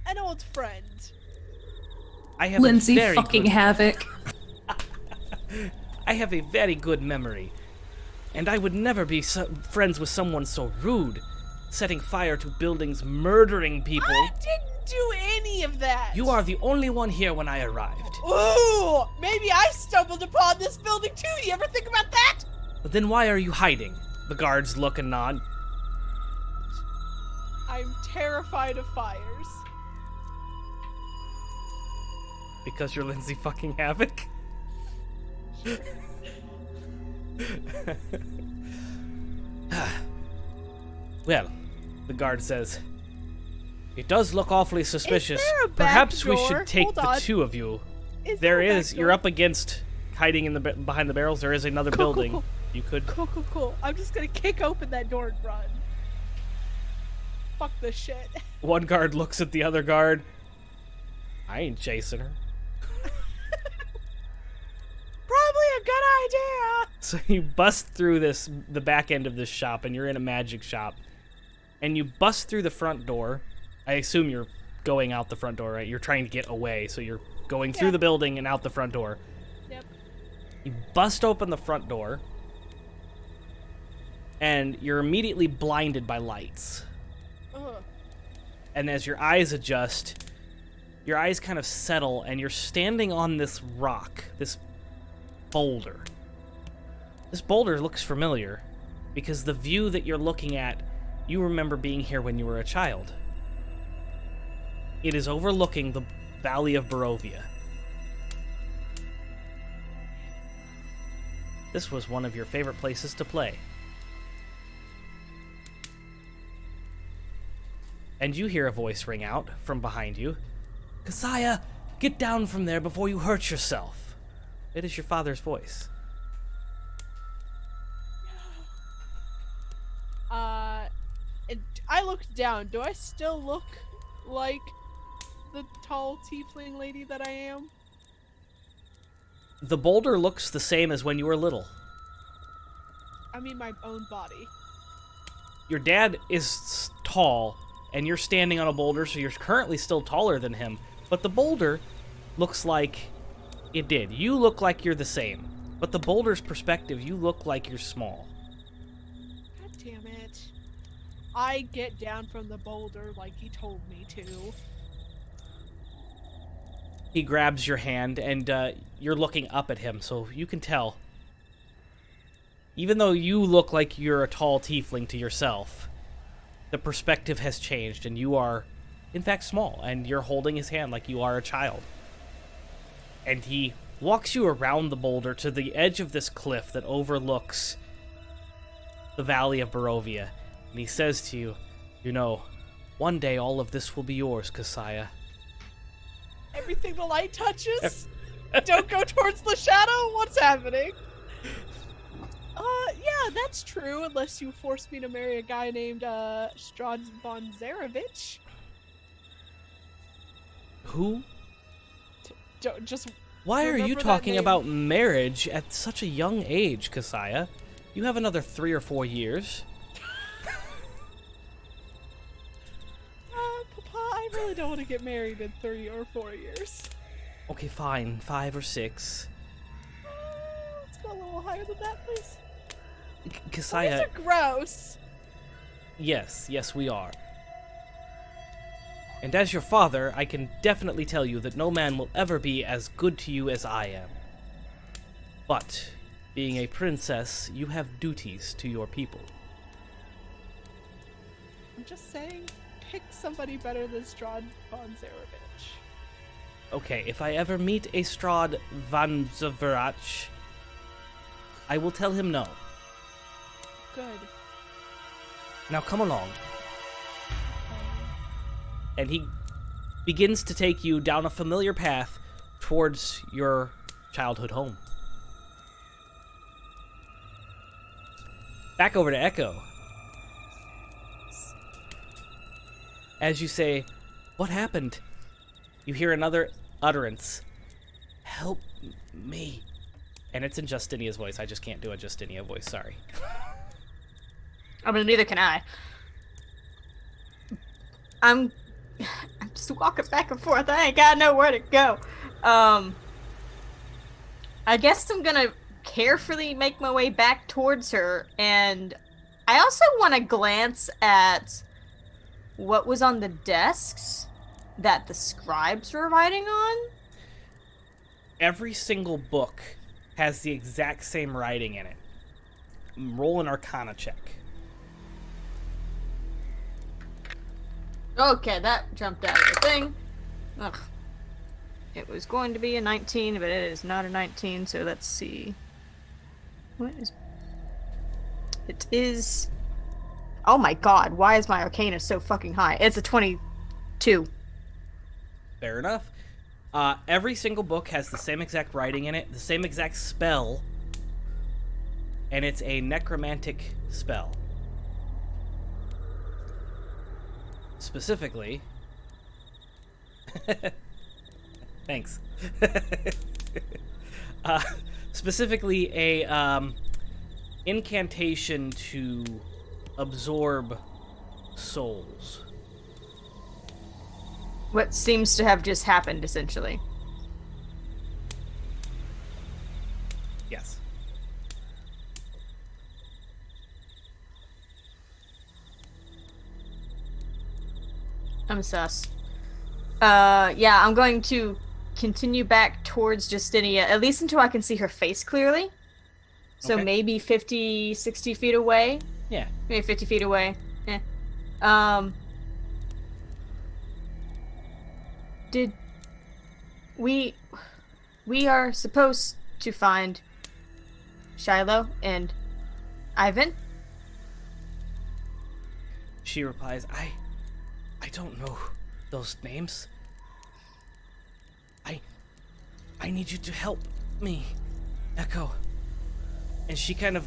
An old friend. I have Lindsay a very fucking good... Havoc. I have a very good memory, and I would never be friends with someone so rude, setting fire to buildings, murdering people. I didn't do any of that. You are the only one here when I arrived. Ooh, maybe I stumbled upon this building too. You ever think about that? But then why are you hiding? The guards look and nod. I'm terrified of fires. Because you're Lindsay fucking Havoc? Well, the guard says, it does look awfully suspicious. Is there a back Perhaps we door? should take Hold the on. two of you. There There a is. back You're door? up against hiding in the behind the barrels. There is another Cool, cool, building. cool. You could. Cool. I'm just gonna kick open that door and run. Fuck this shit. One guard looks at the other guard. I ain't chasing her. Probably a good idea. So you bust through the back end of this shop, and you're in a magic shop. And you bust through the front door. I assume you're going out the front door, right? You're trying to get away, so you're going through Yeah. the building and out the front door. Yep. You bust open the front door, and you're immediately blinded by lights. Ugh. And as your eyes adjust, your eyes kind of settle, and you're standing on this rock, this boulder. This boulder looks familiar, because the view that you're looking at, you remember being here when you were a child. It is overlooking the Valley of Barovia. This was one of your favorite places to play. And you hear a voice ring out from behind you. Kasaya, get down from there before you hurt yourself. It is your father's voice. And I looked down. Do I still look like the tall tiefling lady that I am? The boulder looks the same as when you were little. I mean, my own body. Your dad is tall, and you're standing on a boulder, so you're currently still taller than him. But the boulder looks like it did. You look like you're the same. But the boulder's perspective, you look like you're small. God damn it. I get down from the boulder like he told me to. He grabs your hand, and you're looking up at him, so you can tell. Even though you look like you're a tall tiefling to yourself, the perspective has changed, and you are, in fact, small, and you're holding his hand like you are a child. And he walks you around the boulder to the edge of this cliff that overlooks the Valley of Barovia, and he says to you, you know, one day all of this will be yours, Kasaya. Everything the light touches? Don't go towards the shadow? What's happening? Yeah, that's true, unless you force me to marry a guy named, Strad von Zarevich. Who? Don't just... Why are you remember that talking name. about marriage at such a young age, Kasaya? You have another 3 or 4 years. Papa, I really don't want to get married in 3 or 4 years. Okay, fine. 5 or 6. Let's go a little higher than that, please. Kasaya, Boys are gross. Yes, we are. And as your father, I can definitely tell you that no man will ever be as good to you as I am. But, being a princess, you have duties to your people. I'm just saying, pick somebody better than Strahd von Zarovich. Okay, if I ever meet a Strahd von Zarovich, I will tell him no. Good. Now come along. And he begins to take you down a familiar path towards your childhood home. Back over to Echo. As you say, "What happened?" you hear another utterance. "Help me." And it's in Justinia's voice. I just can't do a Justinia voice, sorry. I mean, neither can I. I'm just walking back and forth. I ain't got nowhere to go. I guess I'm gonna carefully make my way back towards her, and I also want to glance at what was on the desks that the scribes were writing on. Every single book has the exact same writing in it. Roll an Arcana check. Okay, that jumped out of the thing. Ugh. It was going to be a 19, but it is not a 19, so let's see. What is... It is... Oh my god, why is my Arcana so fucking high? It's a 22. Fair enough. Every single book has the same exact writing in it, the same exact spell, and it's a necromantic spell. Specifically... Thanks. Specifically a incantation to absorb souls. What seems to have just happened, essentially. Yes. I'm sus. Yeah, I'm going to continue back towards Justinia, at least until I can see her face clearly. So Okay. maybe 50, 60 feet away. Yeah. Maybe 50 feet away. Did we are supposed to find Shiloh and Ivan? She replies, I don't know those names. I need you to help me, Echo. And she kind of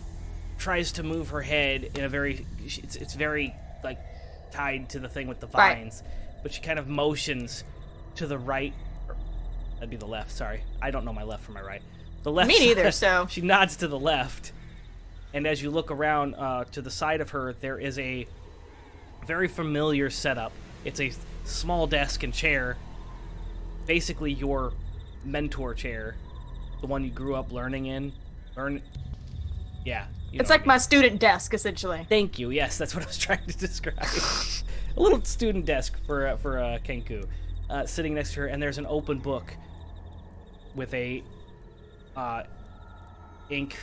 tries to move her head in a very, it's very, like, tied to the thing with the vines. Right. But she kind of motions to the right, or that'd be the left, sorry. I don't know my left from my right. The left. Me neither, so. She nods to the left. And as you look around to the side of her, there is a very familiar setup. It's a small desk and chair. Basically your mentor chair. The one you grew up learning in. Yeah. It's like my student desk, essentially. Thank you. Yes, that's what I was trying to describe. A little student desk for Kenku. Sitting next to her, and there's an open book with a ink...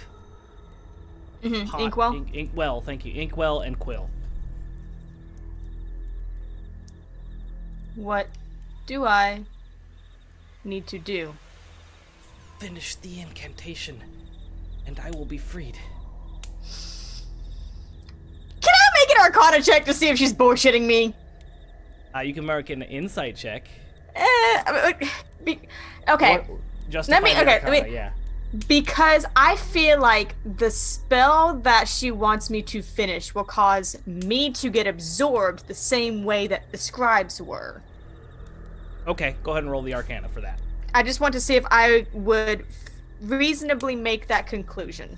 pot, Inkwell? Inkwell, thank you. Inkwell and quill. What do I need to do? Finish the incantation, and I will be freed. Can I make an Arcana check to see if she's bullshitting me? You can mark an insight check. Okay. Arcana, yeah. Because I feel like the spell that she wants me to finish will cause me to get absorbed the same way that the scribes were. Okay, go ahead and roll the Arcana for that. I just want to see if I would reasonably make that conclusion.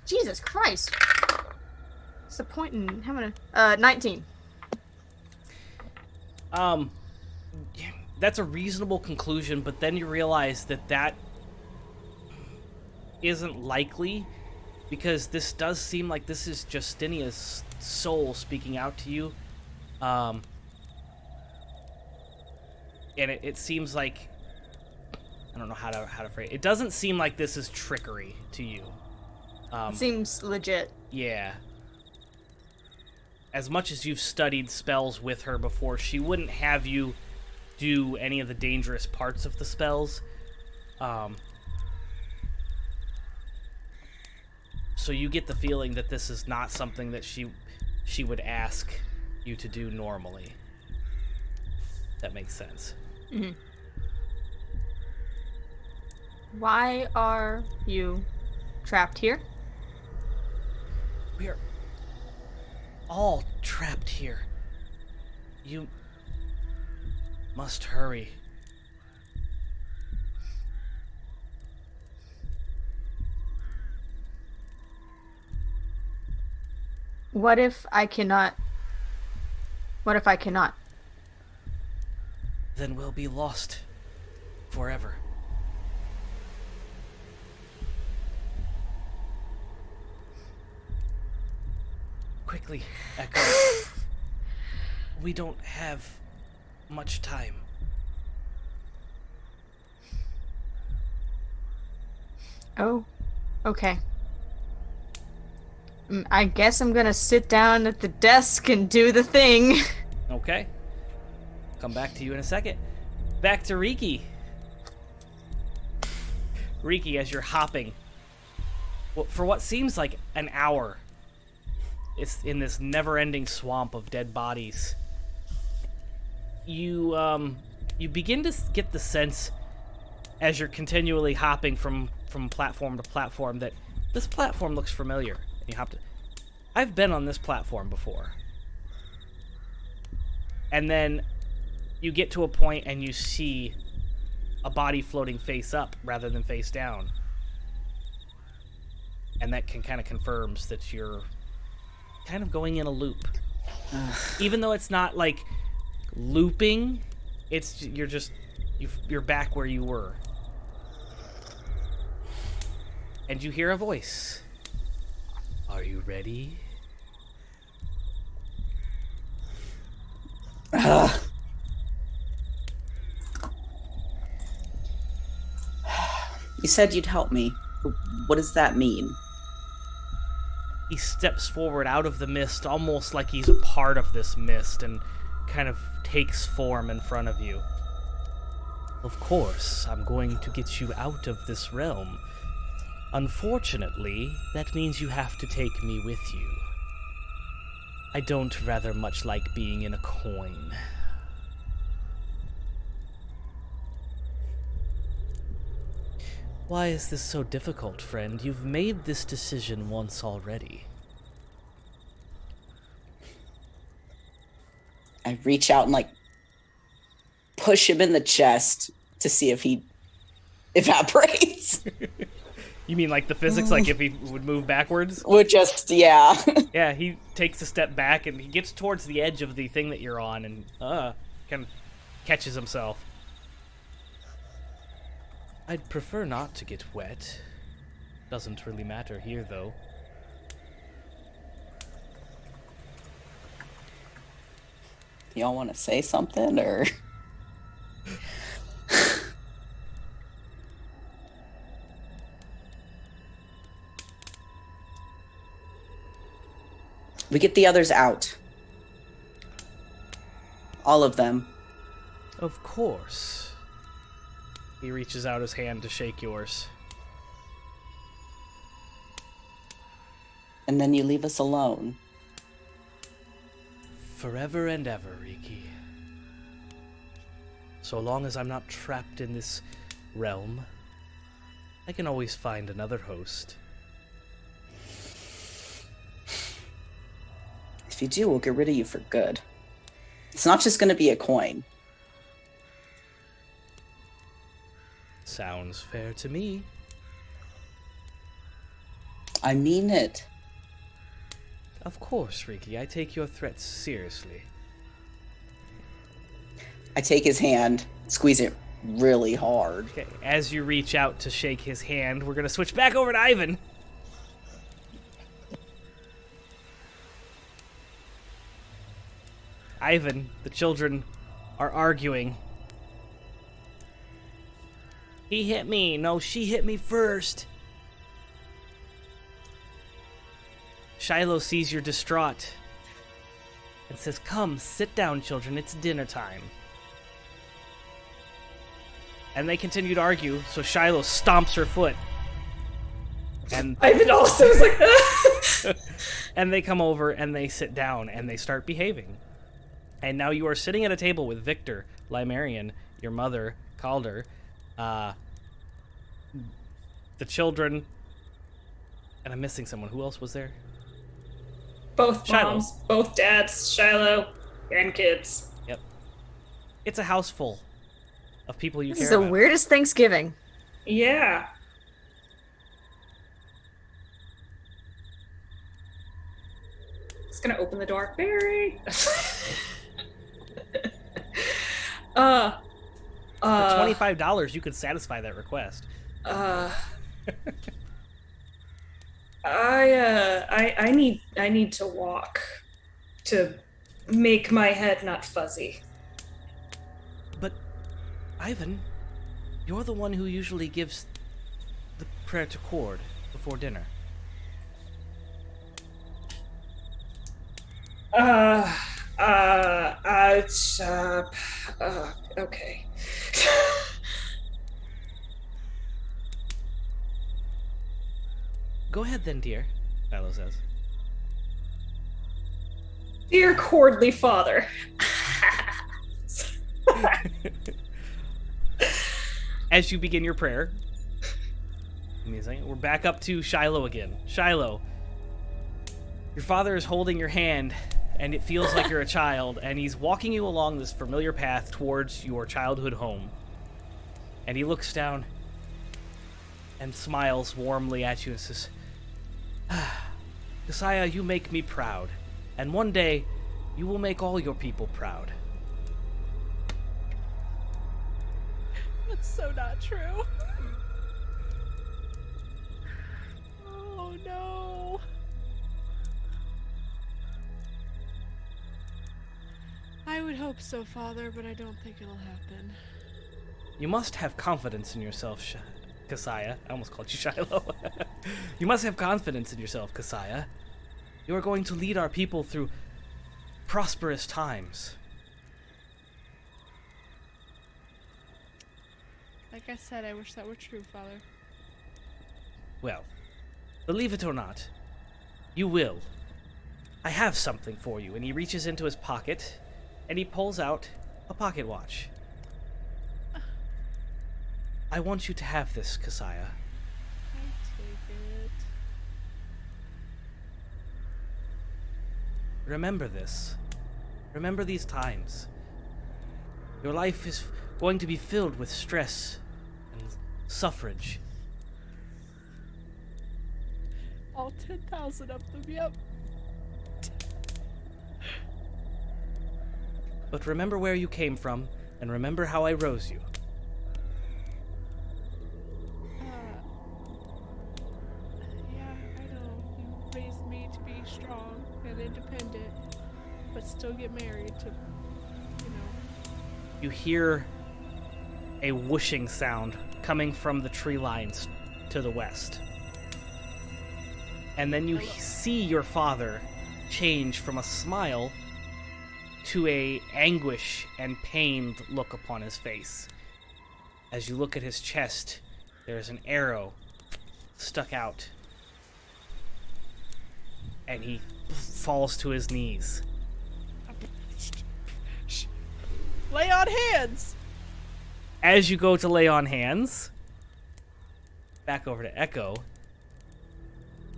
Jesus Christ. What's the point in having a 19? That's a reasonable conclusion, but then you realize that isn't likely because this does seem like this is Justinia's soul speaking out to you. And it seems like, I don't know how to phrase it. It doesn't seem like this is trickery to you. It seems legit. Yeah. As much as you've studied spells with her before, she wouldn't have you do any of the dangerous parts of the spells. So you get the feeling that this is not something that she would ask you to do normally. That makes sense. Mm-hmm. Why are you trapped here? We are all trapped here. You must hurry. What if I cannot? What if I cannot? Then we'll be lost forever. Quickly, Echo. We don't have much time. Oh, okay. I guess I'm gonna sit down at the desk and do the thing. Okay. Come back to you in a second. Back to Riki. Riki, as you're hopping, for what seems like an hour, it's in this never-ending swamp of dead bodies. You begin to get the sense, as you're continually hopping from platform to platform, that this platform looks familiar. And you hop to, I've been on this platform before. And then you get to a point and you see a body floating face up rather than face down. And that kind of confirms that you're kind of going in a loop. Even though it's not like looping, you're back where you were. And you hear a voice. Are you ready? You said you'd help me. What does that mean? He steps forward out of the mist, almost like he's a part of this mist, and kind of takes form in front of you. Of course, I'm going to get you out of this realm. Unfortunately, that means you have to take me with you. I don't rather much like being in a coin. Why is this so difficult, friend? You've made this decision once already. I reach out and push him in the chest to see if he evaporates. You mean like the physics, like if he would move backwards? Would just, yeah. Yeah, he takes a step back and he gets towards the edge of the thing that you're on and kind of catches himself. I'd prefer not to get wet. Doesn't really matter here, though. Y'all want to say something, or? We get the others out. All of them. Of course. He reaches out his hand to shake yours. And then you leave us alone. Forever and ever, Riki. So long as I'm not trapped in this realm, I can always find another host. If you do, we'll get rid of you for good. It's not just going to be a coin. Sounds fair to me. I mean it. Of course, Riki. I take your threats seriously. I take his hand, squeeze it really hard. Okay, as you reach out to shake his hand, we're going to switch back over to Ivan. Ivan, the children are arguing. He hit me. No, she hit me first. Shiloh sees you're distraught and says, "Come, sit down, children. It's dinner time." And they continue to argue, so Shiloh stomps her foot. And Ivan also is like, and they come over and they sit down and they start behaving. And now you are sitting at a table with Victor, Limerian, your mother, Calder, the children, and I'm missing someone. Who else was there? both Shiloh. moms, both dads, Shiloh, grandkids. Yep. It's a house full of people you This care is the about. weirdest Thanksgiving. Yeah. Just gonna open the door. Barry. For $25, you could satisfy that request. I need to walk to make my head not fuzzy. But, Ivan, you're the one who usually gives the prayer to Cord before dinner. Okay. Go ahead then, dear, Shiloh says. Dear Cordly Father. As you begin your prayer, amazing. We're back up to Shiloh again. Shiloh, your father is holding your hand, and it feels like you're a child, and he's walking you along this familiar path towards your childhood home. And he looks down and smiles warmly at you and says, Josiah, you make me proud, and one day you will make all your people proud. That's so not true. Oh no. I would hope so, Father, but I don't think it'll happen. You must have confidence in yourself, Keziah. I almost called you Shiloh. You must have confidence in yourself, Keziah. You are going to lead our people through prosperous times. Like I said, I wish that were true, Father. Well, believe it or not, you will. I have something for you. And he reaches into his pocket, and he pulls out a pocket watch. I want you to have this, Keziah. I take it. Remember this. Remember these times. Your life is going to be filled with stress and suffrage. All 10,000 of them, yep. But remember where you came from, and remember how I rose you. Yeah, I know. You raised me to be strong and independent, but still get married to, You hear a whooshing sound coming from the tree lines to the west. And then you see your father change from a smile to a anguish and pained look upon his face. As you look at his chest, there's an arrow stuck out. And he falls to his knees. Lay on hands! As you go to lay on hands, back over to Echo,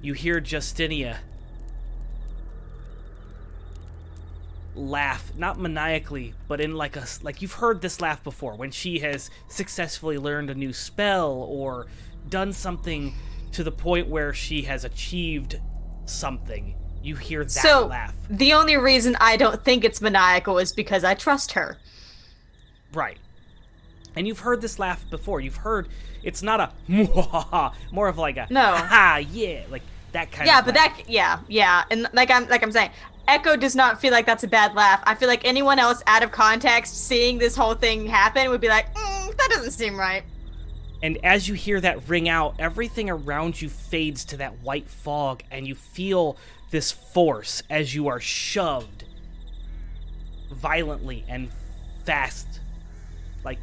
you hear Justinia laugh, not maniacally, but in like you've heard this laugh before, when she has successfully learned a new spell or done something to the point where she has achieved something. You hear that laugh. The only reason I don't think it's maniacal is because I trust her. Right. And you've heard this laugh before. You've heard it's not a mwahaha, more of like a No. ha yeah, like that kind Yeah, of but laugh. yeah, and like I'm saying, Echo does not feel like that's a bad laugh. I feel like anyone else out of context seeing this whole thing happen would be like, that doesn't seem right. And as you hear that ring out, everything around you fades to that white fog, and you feel this force as you are shoved violently and fast. Like,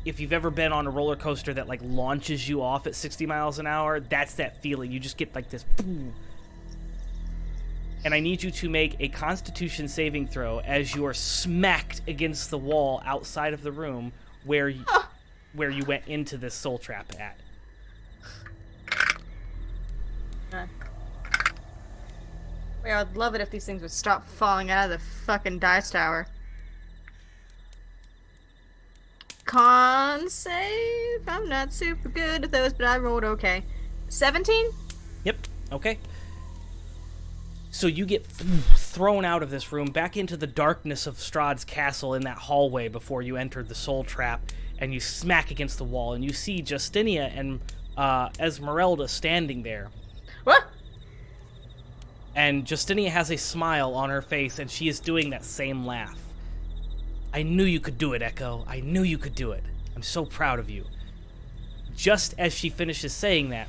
if you've ever been on a roller coaster that, like, launches you off at 60 miles an hour, that's that feeling. You just get, like, this... And I need you to make a Constitution saving throw as you are smacked against the wall outside of the room where you went into this soul trap at. Wait, I'd love it if these things would stop falling out of the fucking dice tower. Con save? I'm not super good at those, but I rolled okay. 17? Yep, okay. So you get thrown out of this room back into the darkness of Strahd's castle in that hallway before you entered the soul trap, and you smack against the wall, and you see Justinia and Esmeralda standing there. What? And Justinia has a smile on her face, and she is doing that same laugh. I knew you could do it, Echo. I knew you could do it. I'm so proud of you. Just as she finishes saying that,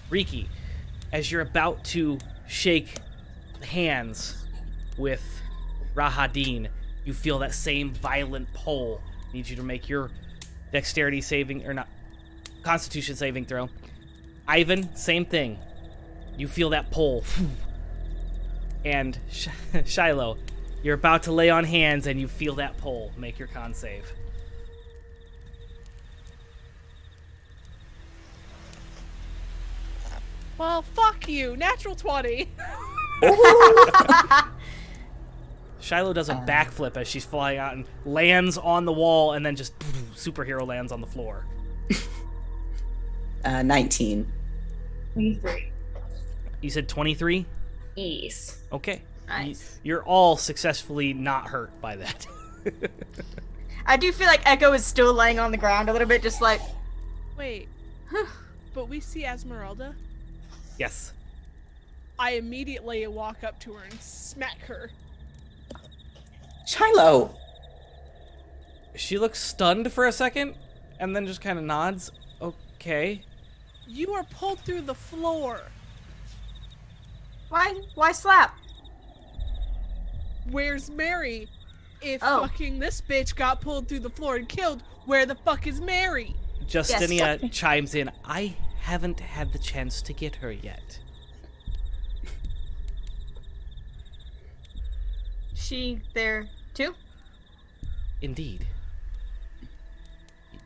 Riki, as you're about to shake hands with Rahadin, you feel that same violent pull. I need you to make your dexterity saving, or not, Constitution saving throw. Ivan, same thing. You feel that pull. And Shiloh, you're about to lay on hands and you feel that pull. Make your con save. Well, fuck you. Natural 20. Shiloh does a backflip as she's flying out and lands on the wall, and then just superhero lands on the floor. 19. 23. You said 23? Yes. Okay. Nice. You're all successfully not hurt by that. I do feel like Echo is still laying on the ground a little bit, just like... Wait. But we see Esmeralda. Yes. I immediately walk up to her and smack her. Shiloh! She looks stunned for a second, and then just kind of nods. Okay. You are pulled through the floor. Why slap? Where's Mary? If Oh. fucking this bitch got pulled through the floor and killed, where the fuck is Mary? Justinia chimes in. I haven't had the chance to get her yet. She there too? Indeed.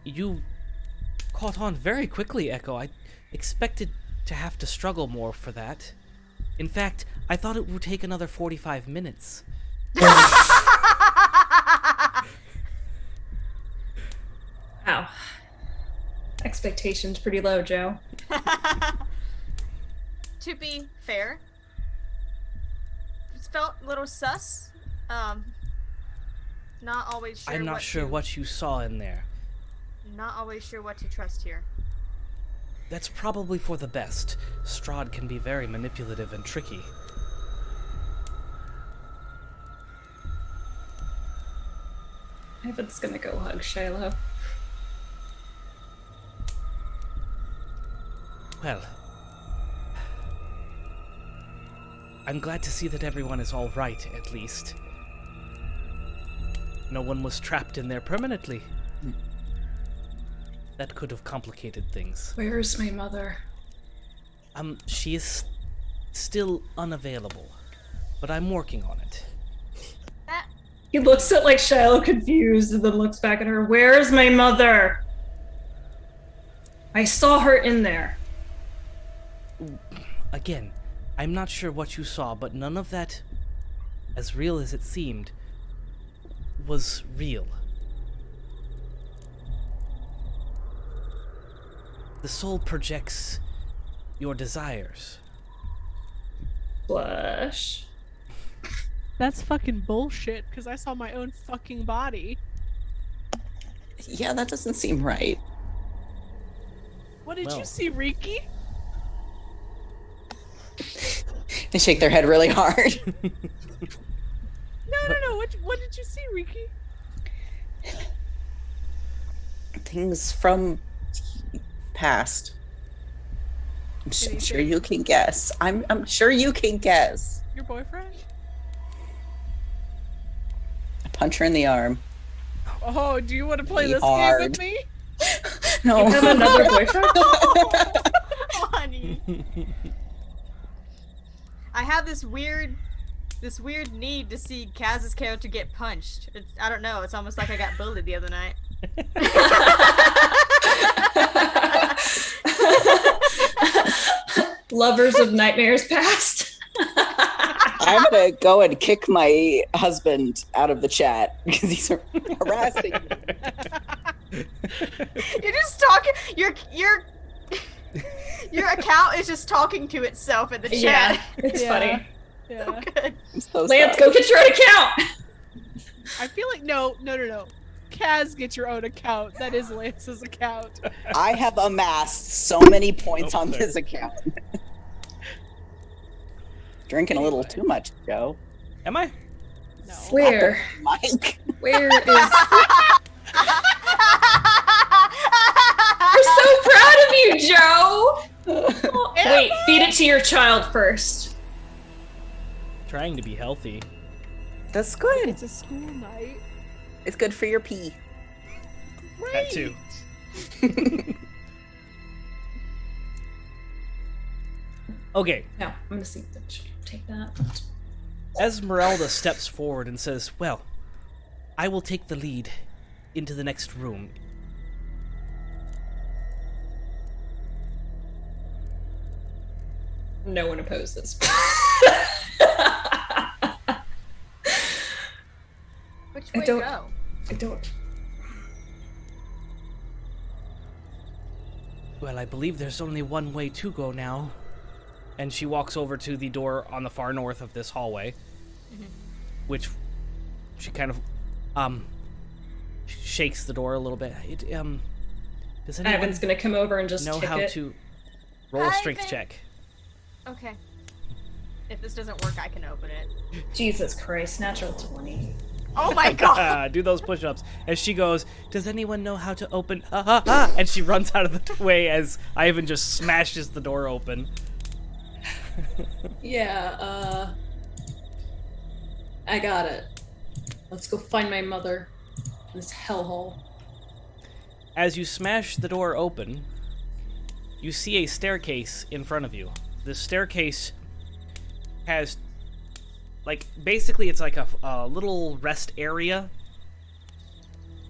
You caught on very quickly, Echo. I expected to have to struggle more for that. In fact, I thought it would take another 45 minutes. Wow. Expectations pretty low, Joe. To be fair, it felt a little sus. Not always sure. I'm not sure what you saw in there. Not always sure what to trust here. That's probably for the best. Strahd can be very manipulative and tricky. Ivan's gonna go hug Shiloh. Well, I'm glad to see that everyone is all right, at least. No one was trapped in there permanently. That could have complicated things. Where's my mother? She is still unavailable, but I'm working on it. He looks at like Shiloh confused and then looks back at her. Where's my mother? I saw her in there. Again, I'm not sure what you saw, but none of that, as real as it seemed, was real. The soul projects your desires. Blush. That's fucking bullshit, because I saw my own fucking body. Yeah, that doesn't seem right. What did Well. you see, Riki? They shake their head really hard. No. What did you see, Riki? Things from past. I'm Did he sure say- you can guess. I'm sure you can guess. Your boyfriend? I punch her in the arm. Oh, do you want to play Be this game hard. with me? No. You have another boyfriend? Honey. I have this weird need to see Kaz's character get punched. I don't know. It's almost like I got bullied the other night. Lovers of nightmares past. I'm gonna go and kick my husband out of the chat because he's harassing me. You're just talking. Your account is just talking to itself in the chat. Yeah, it's Yeah. funny. Yeah. Good. I'm so Lance, sorry. go get your own account. I feel like no. Kaz, get your own account. That is Lance's account. I have amassed so many points Oh, on there. this account. Drinking a little too much, Joe. Am I? No. Where? Mike. Where is? We're so proud of you, Joe. Wait, feed it to your child first. Trying to be healthy. That's good. It's a school night. It's good for your pee. Right. That too. Okay, No, I'm gonna see the take that. Esmeralda steps forward and says, well, I will take the lead into the next room. No one opposes. Which I way don't- go? I don't. Well, I believe there's only one way to go now. And she walks over to the door on the far north of this hallway, which she kind of shakes the door a little bit. Does anyone Ivan's gonna come over and just know kick how it. to roll a strength Ivan. check? Okay. If this doesn't work, I can open it. Jesus Christ, natural 20. Oh my god! Do those push-ups. As she goes, does anyone know how to open? And she runs out of the way as Ivan just smashes the door open. Yeah, I got it. Let's go find my mother in this hellhole. As you smash the door open, you see a staircase in front of you. This staircase has, like, basically it's like a little rest area.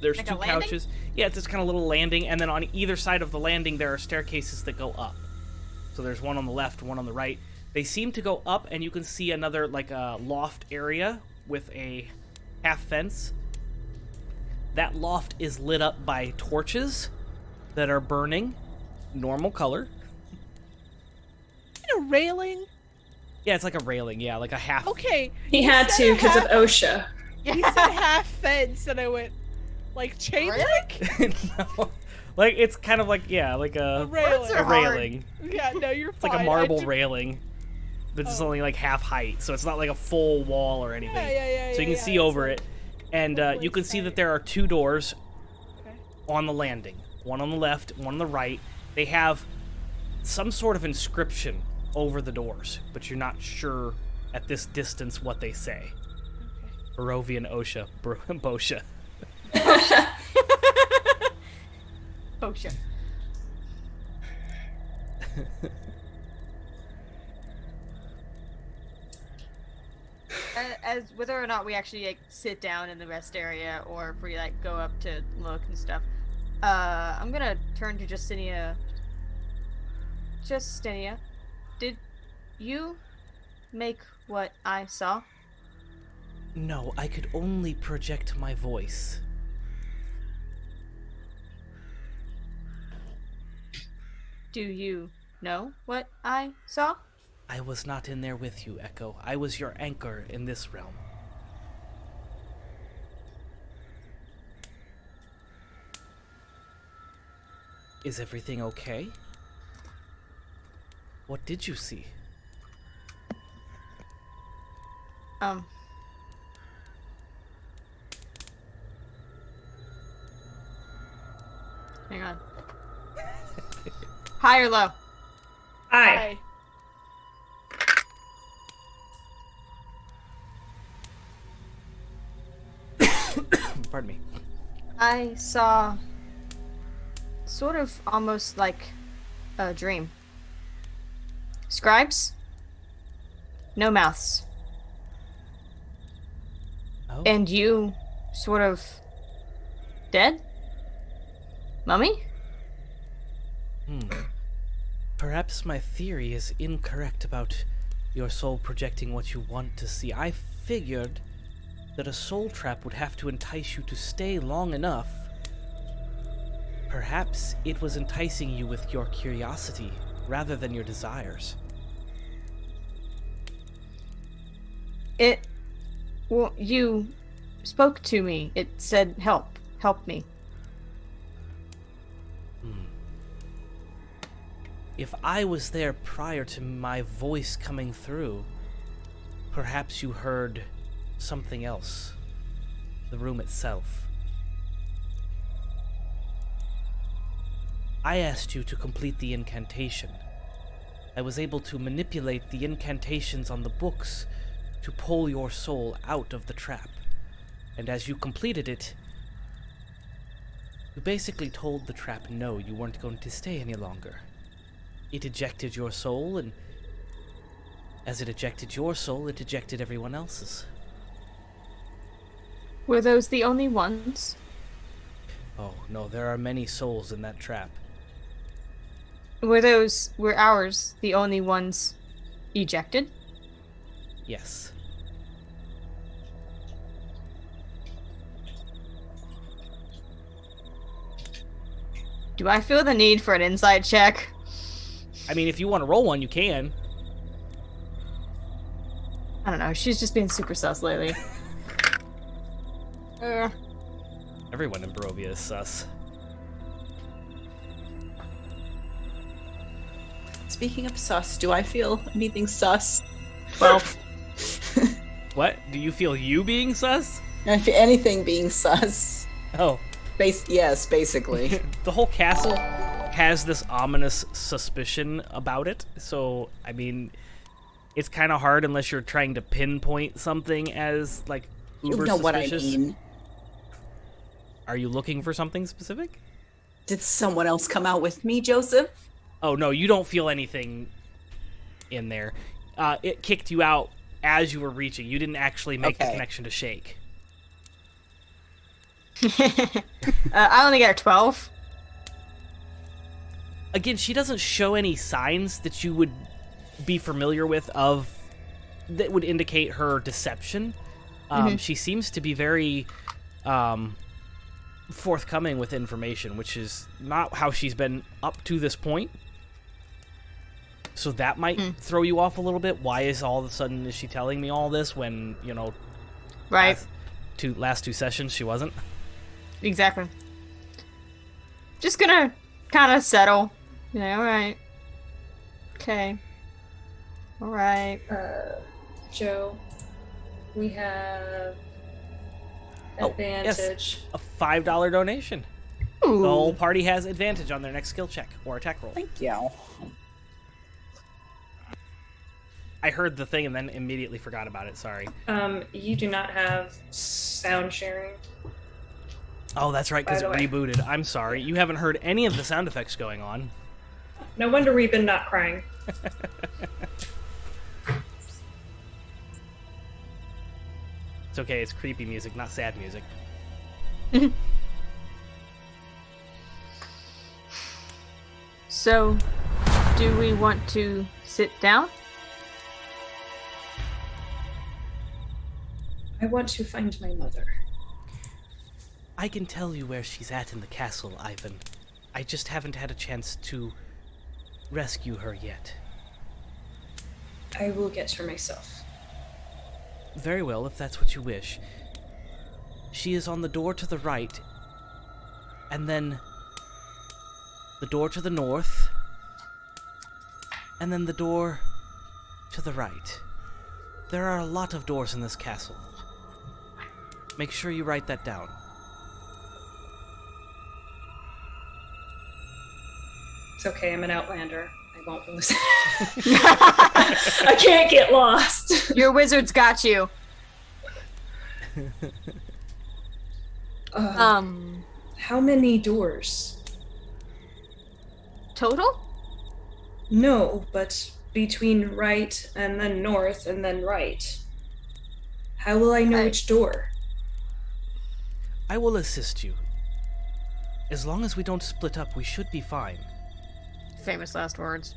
There's Like a two landing? couches. Yeah, it's this kind of little landing, and then on either side of the landing there are staircases that go up. So there's one on the left, one on the right. They seem to go up, and you can see another, like, a loft area with a half fence. That loft is lit up by torches that are burning, normal color. A railing. Yeah, it's like a railing, yeah, like a half. Okay. He had said to a because of half- OSHA. He said half fence, and I went, like chain link? No. Like, it's kind of like, yeah, like A a railing. are a railing. Yeah, no, you're It's fine. like a I marble ju- railing that's Oh. only like half height, so it's not like a full wall or anything. Yeah, So you can yeah, see it's over like- it, and little you can see that inside. there are two doors Okay. on the landing. One on the left, one on the right. They have some sort of inscription over the doors, but you're not sure at this distance what they say. Barovian OSHA. Bosha. Oh shit. As whether or not we actually like sit down in the rest area or if we like go up to look and stuff, I'm gonna turn to Justinia. Justinia, did you make what I saw? No, I could only project my voice. Do you know what I saw? I was not in there with you, Echo. I was your anchor in this realm. Is everything okay? What did you see? Um. Hang on. High or low? Hi. Pardon me. I saw sort of almost like a dream. Scribes? No mouths. Oh. And you sort of dead? Mummy? Perhaps my theory is incorrect about your soul projecting what you want to see. I figured that a soul trap would have to entice you to stay long enough. Perhaps it was enticing you with your curiosity rather than your desires. Well, you spoke to me. It said, help me. If I was there prior to my voice coming through, perhaps you heard something else. The room itself. I asked you to complete the incantation. I was able to manipulate the incantations on the books to pull your soul out of the trap. And as you completed it, you basically told the trap no, you weren't going to stay any longer. It ejected your soul, and as it ejected your soul, it ejected everyone else's. Were those the only ones? Oh, no, there are many souls in that trap. Were ours the only ones ejected? Yes. Do I feel the need for an insight check? I mean, if you want to roll one, you can. I don't know. She's just been super sus lately. Everyone in Barovia is sus. Speaking of sus, do I feel anything sus? 12. What? Do you feel you being sus? I feel anything being sus. Oh. Yes, basically. The whole castle has this ominous suspicion about it, so, I mean, it's kind of hard unless you're trying to pinpoint something as, like, uber You know what I suspicious. mean. Are you looking for something specific? Did someone else come out with me, Joseph? Oh, no, you don't feel anything in there. It kicked you out as you were reaching. You didn't actually make the connection to shake. I only got a 12. Again, she doesn't show any signs that you would be familiar with that would indicate her deception. She seems to be very forthcoming with information, which is not how she's been up to this point. So that might throw you off a little bit. Why is all of a sudden is she telling me all this when, you know, Right. last two sessions she wasn't? Exactly. Just gonna kind of settle. Yeah, alright. Okay. Alright. Joe, we have advantage. A $5 donation. Ooh. The whole party has advantage on their next skill check or attack roll. Thank you. I heard the thing and then immediately forgot about it. Sorry. You do not have sound sharing. Oh, that's right, because it By the way. rebooted. I'm sorry. You haven't heard any of the sound effects going on. No wonder we've been not crying. It's okay. It's creepy music, not sad music. So, do we want to sit down? I want to find my mother. I can tell you where she's at in the castle, Ivan. I just haven't had a chance to rescue her yet. I will get her myself. Very well, if that's what you wish. She is on the door to the right, and then the door to the north, and then the door to the right. There are a lot of doors in this castle. Make sure you write that down. It's okay, I'm an outlander. I won't lose. I can't get lost. Your wizard's got you. How many doors? Total? No, but between right and then north and then right. How will I know which door? I will assist you. As long as we don't split up, we should be fine. Famous last words.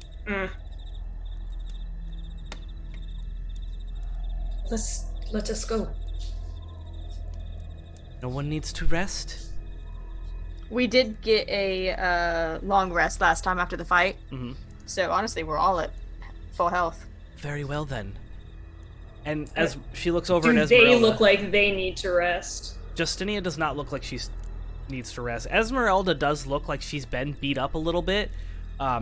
Let us go. No one needs to rest? We did get a long rest last time after the fight. Mm-hmm. So honestly, we're all at full health. Very well then. And as she looks over Do at they Esmeralda, look like they need to rest? Justinia does not look like she needs to rest. Esmeralda does look like she's been beat up a little bit.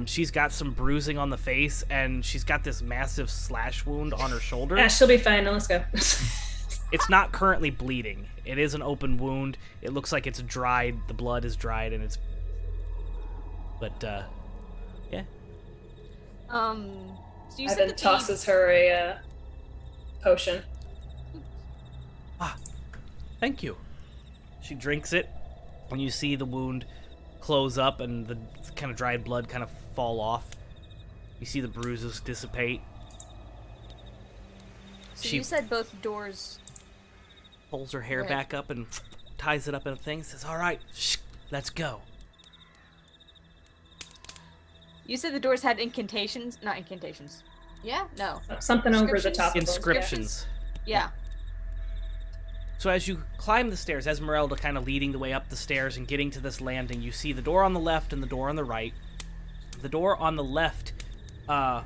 She's got some bruising on the face, and she's got this massive slash wound on her shoulder. Yeah, she'll be fine. Now let's go. It's not currently bleeding. It is an open wound. It looks like it's dried. The blood is dried, and it's... But, yeah. So you said Ivan that tosses her a potion. Ah, thank you. She drinks it, and you see the wound close up and the kind of dried blood kind of fall off. You see the bruises dissipate. So She you said both doors. pulls her hair Right. back up and ties it up in a thing. Says, "All right, let's go." You said the doors had incantations, not incantations. Yeah, no. Something over the top of them. Inscriptions. Yeah. So as you climb the stairs, Esmeralda kind of leading the way up the stairs and getting to this landing, you see the door on the left and the door on the right. The door on the left, does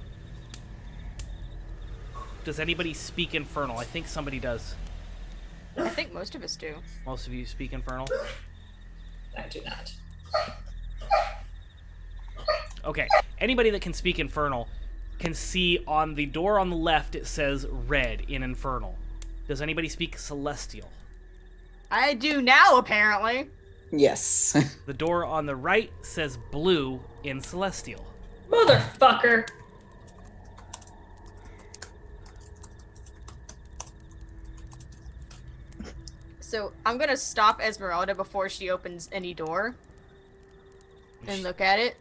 anybody speak Infernal? I think somebody does. I think most of us do. Most of you speak Infernal? I do not. Okay. Anybody that can speak Infernal can see on the door on the left it says red in Infernal. Does anybody speak Celestial? I do now, apparently. Yes. The door on the right says blue in Celestial. Motherfucker! So I'm gonna stop Esmeralda before she opens any door and look at it.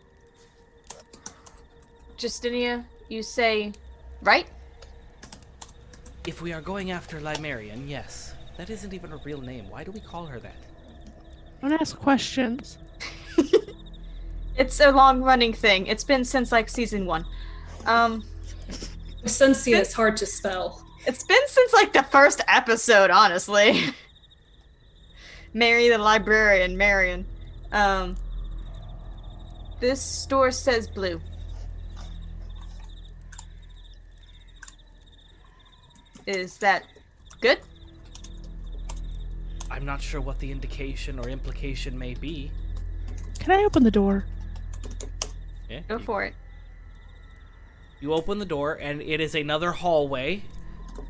Justinia, you say, right? If we are going after Limerian, yes. That isn't even a real name. Why do we call her that? Don't ask questions. It's a long-running thing. It's been since like season 1. Essentia is hard to spell. It's been since like the first episode, honestly. Mary the librarian, Marion. This door says blue. Is that good? I'm not sure what the indication or implication may be. Can I open the door? Yeah, Go for it. You open the door, and it is another hallway.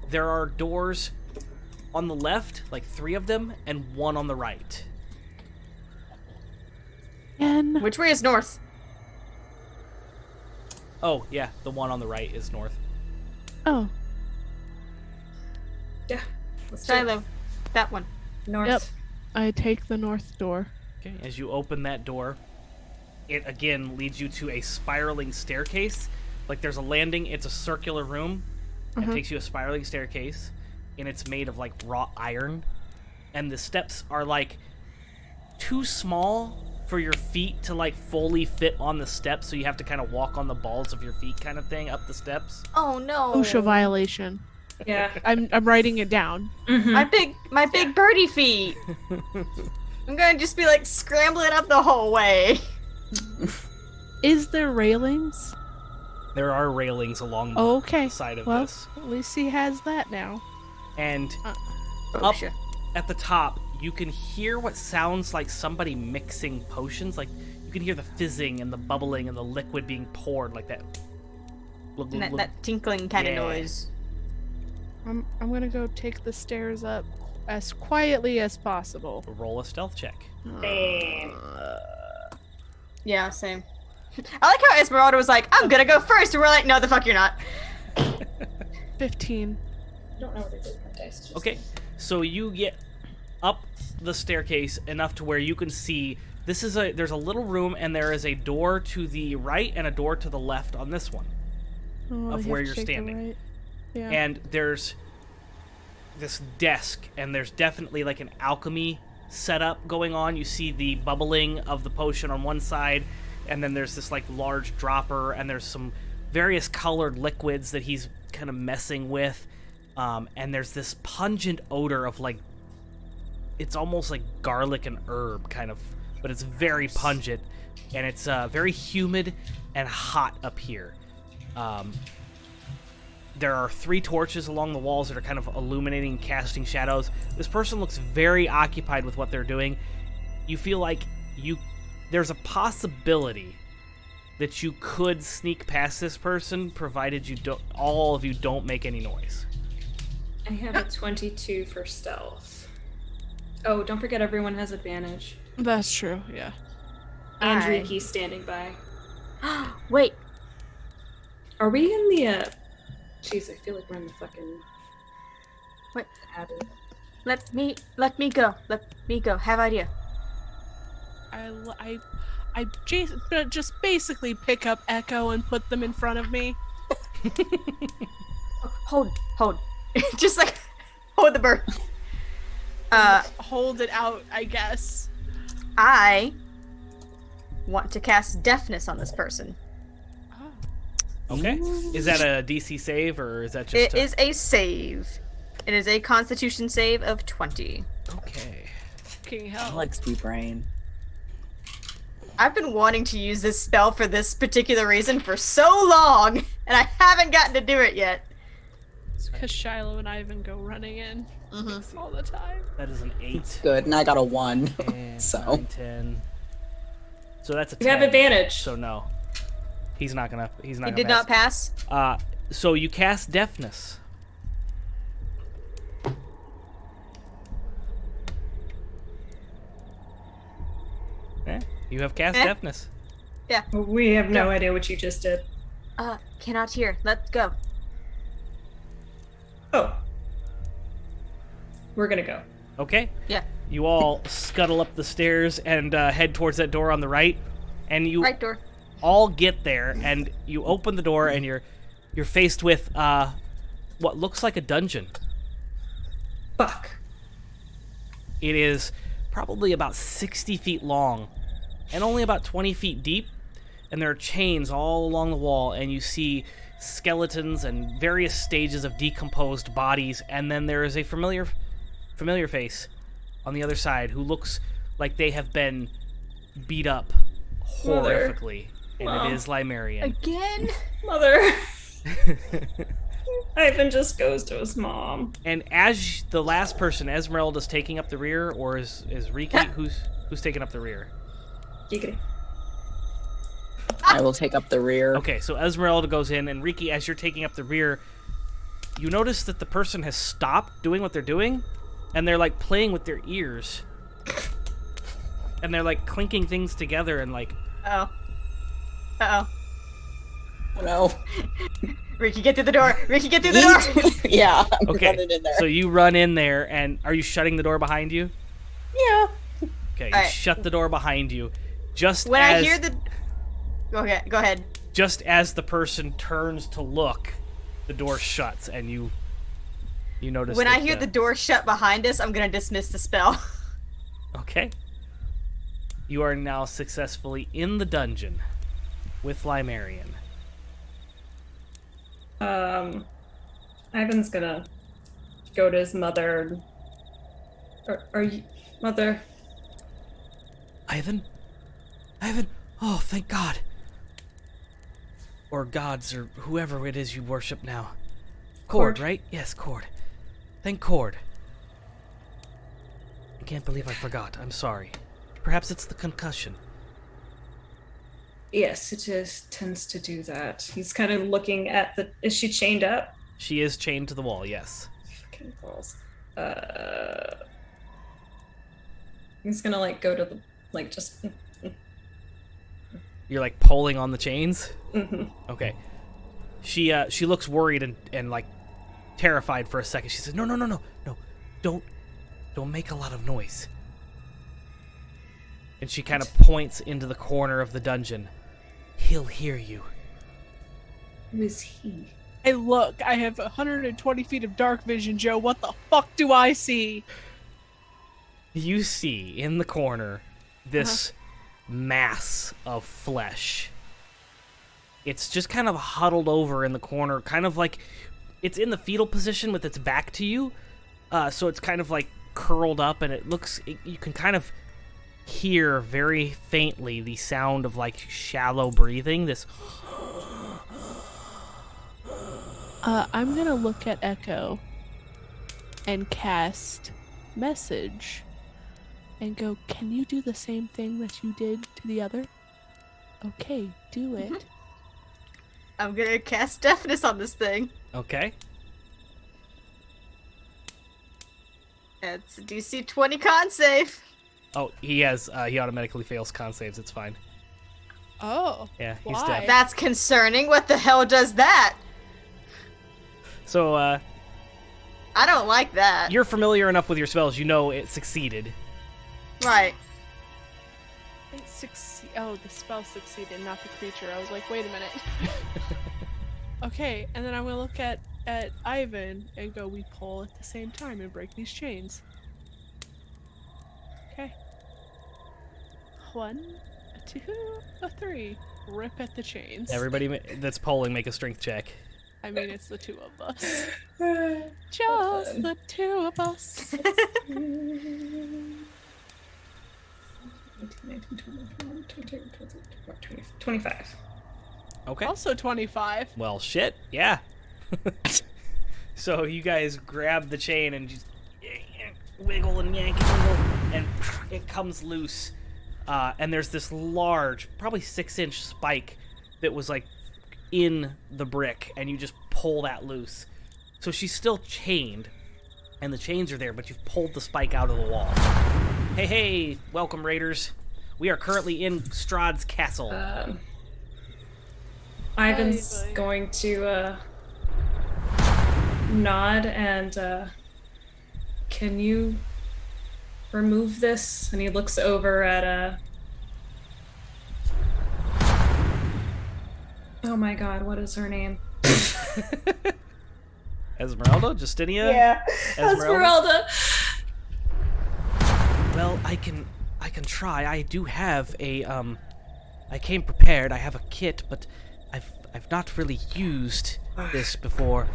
There are doors on the left, like 3 of them, and 1 on the right. And Which way is north? Oh, yeah, the one on the right is north. oh, Yeah. Let's do it. Shiloh. That one. North. Yep. I take the north door. Okay, as you open that door, it again leads you to a spiraling staircase. Like there's a landing, it's a circular room. It takes you a spiraling staircase, and it's made of like wrought iron. And the steps are like too small for your feet to like fully fit on the steps, so you have to kind of walk on the balls of your feet kind of thing up the steps. Oh no. OSHA violation. Yeah. I'm writing it down. Mhm. My big birdie feet. I'm gonna just be like scrambling up the whole way. Is there railings? There are railings along the Okay. side of Well, this. at least he has that now. And up OSHA. at the top, you can hear what sounds like somebody mixing potions. Like, you can hear the fizzing and the bubbling and the liquid being poured, like that. And that tinkling kind of Yeah. noise. I'm gonna go take the stairs up as quietly as possible. Roll a stealth check. Damn. Yeah, same. I like how Esmeralda was like, I'm gonna go first, and we're like, no, the fuck you're not. 15. I don't know what I did with my dice. Just Okay, so you get up the staircase enough to where you can see there's a little room, and there is a door to the right and a door to the left on this one. Oh, Of you where have to you're take the standing. right. Yeah. And there's this desk, and there's definitely like an alchemy setup going on. You see the bubbling of the potion on one side, and then there's this like large dropper, and there's some various colored liquids that he's kind of messing with. And there's this pungent odor of like, it's almost like garlic and herb kind of, but it's very pungent, and it's very humid and hot up here. There are 3 torches along the walls that are kind of illuminating, casting shadows. This person looks very occupied with what they're doing. You feel like there's a possibility that you could sneak past this person, provided all of you don't make any noise. I have a 22 for stealth. Oh, don't forget everyone has advantage. That's true, yeah. And Aye. Riki's standing by. Wait, Are we in the, Jeez, I feel like we're in the fucking... What? Added. let me go. Let me go. Have idea. I just basically pick up Echo and put them in front of me. Hold. Just like, hold the bird. Hold it out, I guess. I want to cast deafness on this person. Okay. Is that a DC save, or is that just It is a save. It is a Constitution save of 20. Okay. Fucking hell. Galaxy brain. I've been wanting to use this spell for this particular reason for so long, and I haven't gotten to do it yet. It's because Shiloh and Ivan go running in all the time. That is an 8. Good, and I got a 1. And So. 9, 10. So that's a 10. You have advantage. So no. He's not gonna He gonna did not pass. So you cast deafness. You have cast deafness. We have no idea what you just did. Cannot hear. Let's go. Oh. We're gonna go. Okay. Yeah. You all scuttle up the stairs and head towards that door on the right, and you Right door. all get there, and you open the door, and you're faced with what looks like a dungeon. Fuck. It is probably about 60 feet long and only about 20 feet deep, and there are chains all along the wall, and you see skeletons and various stages of decomposed bodies, and then there is a familiar face on the other side who looks like they have been beat up Mother. horrifically, and Mom. it is Limerian. Again? Mother. Ivan just goes to his mom. And as the last person, Esmeralda's taking up the rear, or is Riki who's taking up the rear? Giggity. I will take up the rear. Okay, so Esmeralda goes in, and Riki, as you're taking up the rear, you notice that the person has stopped doing what they're doing, and they're like playing with their ears, and they're like clinking things together, and like, Uh-oh. Uh-oh. No. Ricky, get through the door! Ricky, get through the door! Yeah, I'm okay, running in there. so you run in there, and are you shutting the door behind you? Yeah. Okay, you Alright. shut the door behind you, just When as I hear the... Okay, go ahead. just as the person turns to look, the door shuts, and you notice. When that I hear the door shut behind us, I'm gonna dismiss the spell. Okay. You are now successfully in the dungeon with Limerian. Ivan's gonna go to his mother. Are you, mother? Ivan? Oh, thank God. Or gods, or whoever it is you worship now. Cord, right? Yes, Cord. Thank Cord. I can't believe I forgot. I'm sorry. Perhaps it's the concussion. Yes, it tends to do that. He's kind of looking at the. Is she chained up? She is chained to the wall, yes. Fucking balls. I'm just gonna like go to the like just. You're like pulling on the chains? Mm-hmm. Okay. She looks worried and like terrified for a second. She says, No, don't make a lot of noise. And she kind of points into the corner of the dungeon. He'll hear you. Who is he? Hey, look, I have 120 feet of dark vision, Joe. What the fuck do I see? You see in the corner this mass of flesh. It's just kind of huddled over in the corner, kind of like it's in the fetal position with its back to you. So it's kind of like curled up, and you can kind of hear very faintly the sound of like shallow breathing. This. I'm gonna look at Echo and cast message and go, can you do the same thing that you did to the other? Okay, do it. I'm gonna cast deafness on this thing. Okay. It's a DC 20 con save. Oh, he automatically fails con saves. It's fine. Oh. Yeah, he's why? deaf. That's concerning. What the hell does that? So, I don't like that. you're familiar enough with your spells, you know it succeeded. Right. Oh, the spell succeeded, not the creature. I was like, wait a minute. Okay, and then I'm gonna look at Ivan and go, we pull at the same time and break these chains. Okay. 1, 2, 3. Rip at the chains. Everybody that's polling, make a strength check. I mean, it's the two of us. Just the two of us. 25. Okay. Also 25. Well, shit, yeah. So you guys grab the chain and just wiggle and yank and wiggle, and it comes loose. And there's this large, probably 6-inch spike that was like in the brick, and you just pull that loose. So she's still chained, and the chains are there, but you've pulled the spike out of the wall. Hey, welcome, Raiders. We are currently in Strahd's castle. Ivan's Bye. going to nod and can you remove this? And he looks over at oh my god, what is her name? Esmeralda? Justinia? Yeah, Esmeralda? Esmeralda. Well, I can try. I do have a I came prepared. I have a kit, but I've not really used this before.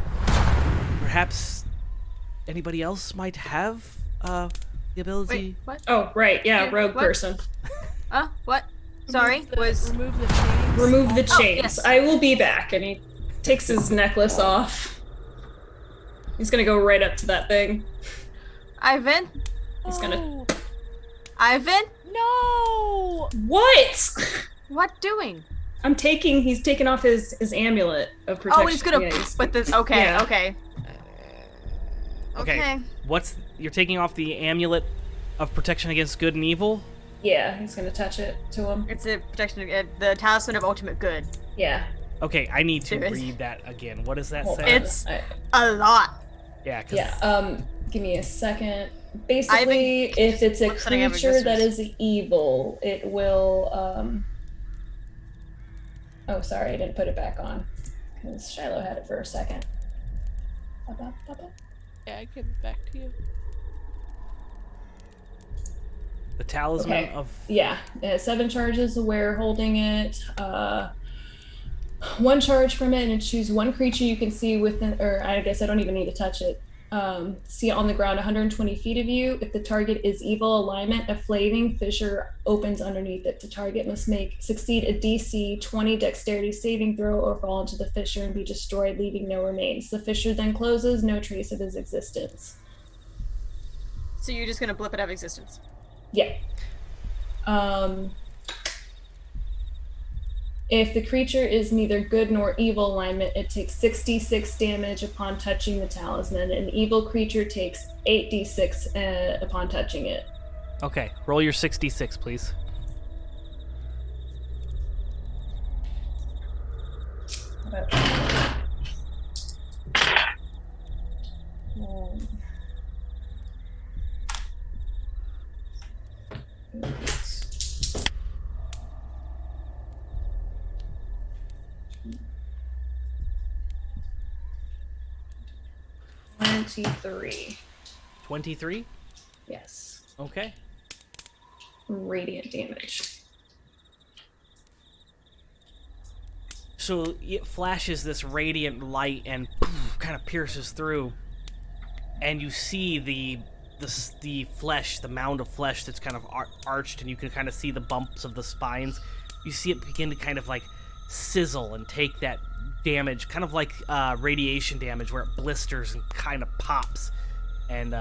Perhaps anybody else might have the ability. Wait, what? Oh, right, yeah, rogue What? person. What? Sorry, Remove the chains. Remove the Oh, chains. yes. I will be back. And he takes his necklace off. He's gonna go right up to that thing. Ivan? He's gonna. Oh, Ivan? no! What? What doing? He's taking off his amulet of protection. Oh, he's gonna Yeah, he's- put this. Okay, Yeah. okay. Okay. You're taking off the amulet of protection against good and evil? Yeah, he's gonna touch it to him. It's a protection, the Talisman of Ultimate Good. Yeah. Okay, I need to Serious? read that again. What does that Hold say? on. It's- I- A lot. Yeah, 'cause yeah. Give me a second. Basically, if it's a something of creature that existence. is evil, it will. Oh, sorry, I didn't put it back on because Shiloh had it for a second. Yeah, I give it back to you. the talisman Okay. of Yeah, it has 7 charges aware holding it. 1 charge from it, and choose 1 creature you can see within, or I guess I don't even need to touch it. See it on the ground 120 feet of you. If the target is evil alignment, a flaming fissure opens underneath it. The target must succeed a DC 20 dexterity saving throw or fall into the fissure and be destroyed, leaving no remains. The fissure then closes, no trace of his existence. So you're just gonna blip it out of existence. If the creature is neither good nor evil alignment, it takes 66 damage upon touching the talisman. An evil creature takes 8d6 upon touching it. Okay, roll your 66, please. Um, 23. 23? Yes. Okay. Radiant damage. So it flashes this radiant light and kind of pierces through, and you see the flesh, the mound of flesh that's kind of arched, and you can kind of see the bumps of the spines. You see it begin to kind of like sizzle and take that damage, kind of like radiation damage, where it blisters and kind of pops, and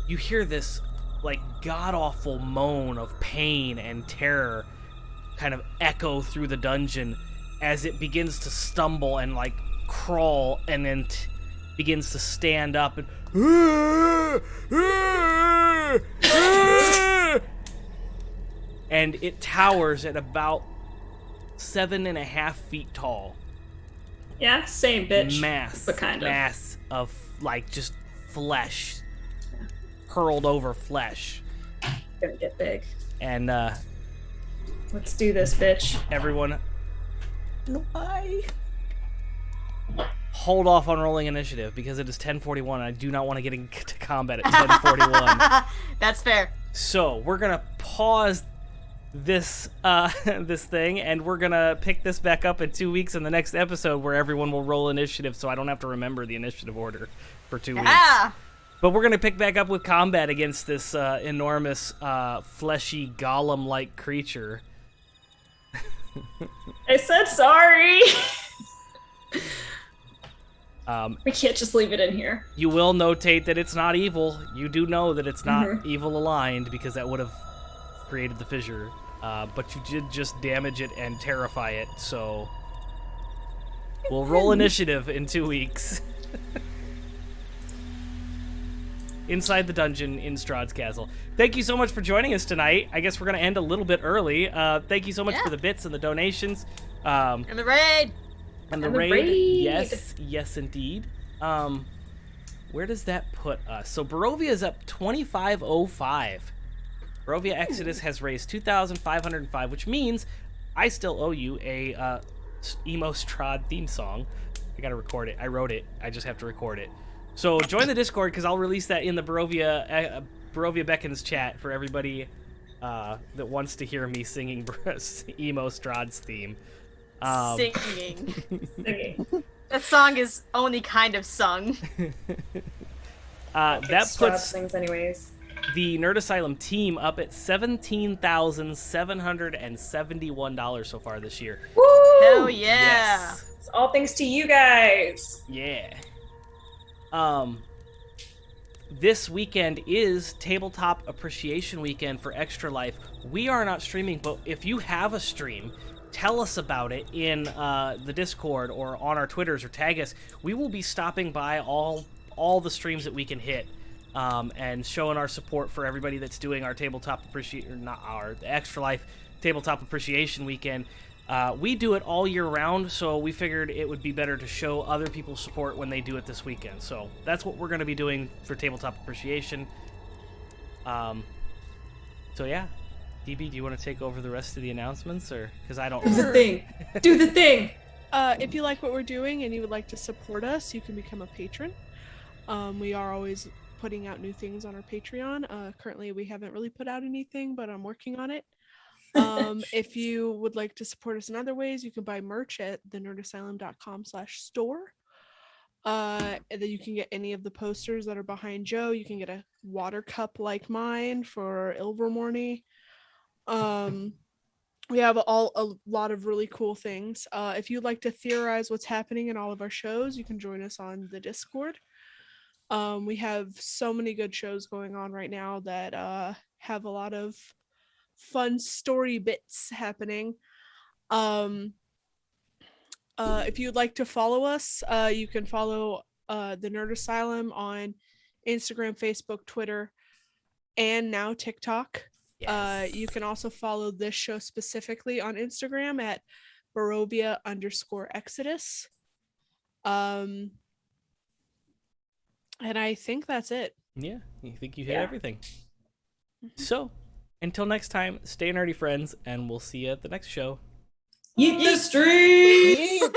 you hear this like god-awful moan of pain and terror kind of echo through the dungeon as it begins to stumble and like crawl, and then begins to stand up and and it towers at about 7.5 feet tall. Yeah, same bitch. Mass, but kind of. mass of like just flesh, hurled over flesh. Gonna get big. And Let's do this, bitch. everyone, Why? hold off on rolling initiative because it is 10:41. And I do not want to get into combat at 10:41. That's fair. So we're gonna pause this this thing, and we're gonna pick this back up in 2 weeks in the next episode, where everyone will roll initiative, so I don't have to remember the initiative order for 2 weeks. Yeah. But we're gonna pick back up with combat against this enormous, fleshy golem-like creature. I said sorry. Um, We can't just leave it in here. you will notate that it's not evil. You do know that it's not evil aligned, because that would have created the fissure. But you did just damage it and terrify it, so we'll roll initiative in 2 weeks. Inside the dungeon in Strahd's Castle. Thank you so much for joining us tonight. I guess we're going to end a little bit early. Thank you so much for the bits and the donations. And the raid. And the And the raid. raid. Yes, indeed. Where does that put us? So Barovia is up 2505. Barovia Exodus has raised 2,505, which means I still owe you a emo Strahd theme song. I gotta record it. I wrote it. I just have to record it. So join the Discord, because I'll release that in the Barovia Beckons chat for everybody that wants to hear me singing emo Strahd's theme. Singing. Okay. That song is only kind of sung. That Strahd puts things anyways. the Nerd Asylum team up at $17,771 so far this year. Woo! Hell yeah. Yes. It's all thanks to you guys. Yeah. This weekend is Tabletop Appreciation Weekend for Extra Life. We are not streaming, but if you have a stream, tell us about it in the Discord or on our Twitters, or tag us. We will be stopping by all the streams that we can hit, and showing our support for everybody that's doing our Tabletop Appreciation, the Extra Life Tabletop Appreciation Weekend. We do it all year round, so we figured it would be better to show other people support when they do it this weekend. So that's what we're going to be doing for Tabletop Appreciation. So yeah. DB, do you want to take over the rest of the announcements, or because I don't Do the remember? thing. Do the thing. If you like what we're doing and you would like to support us, you can become a patron. We are always putting out new things on our Patreon. Currently, we haven't really put out anything, but I'm working on it. If you would like to support us in other ways, you can buy merch at thenerdasylum.com/store. And then you can get any of the posters that are behind Joe. You can get a water cup like mine for Ilvermorny. We have a lot of really cool things. If you'd like to theorize what's happening in all of our shows, you can join us on the Discord. We have so many good shows going on right now that have a lot of fun story bits happening. if you'd like to follow us, you can follow the Nerd Asylum on Instagram, Facebook, Twitter, and now TikTok. Yes. You can also follow this show specifically on Instagram at Barovia_Exodus. And I think that's it. Yeah, you think you hit Yeah. everything. So, until next time, stay nerdy, friends, and we'll see you at the next show. Yeet the street! Yeet.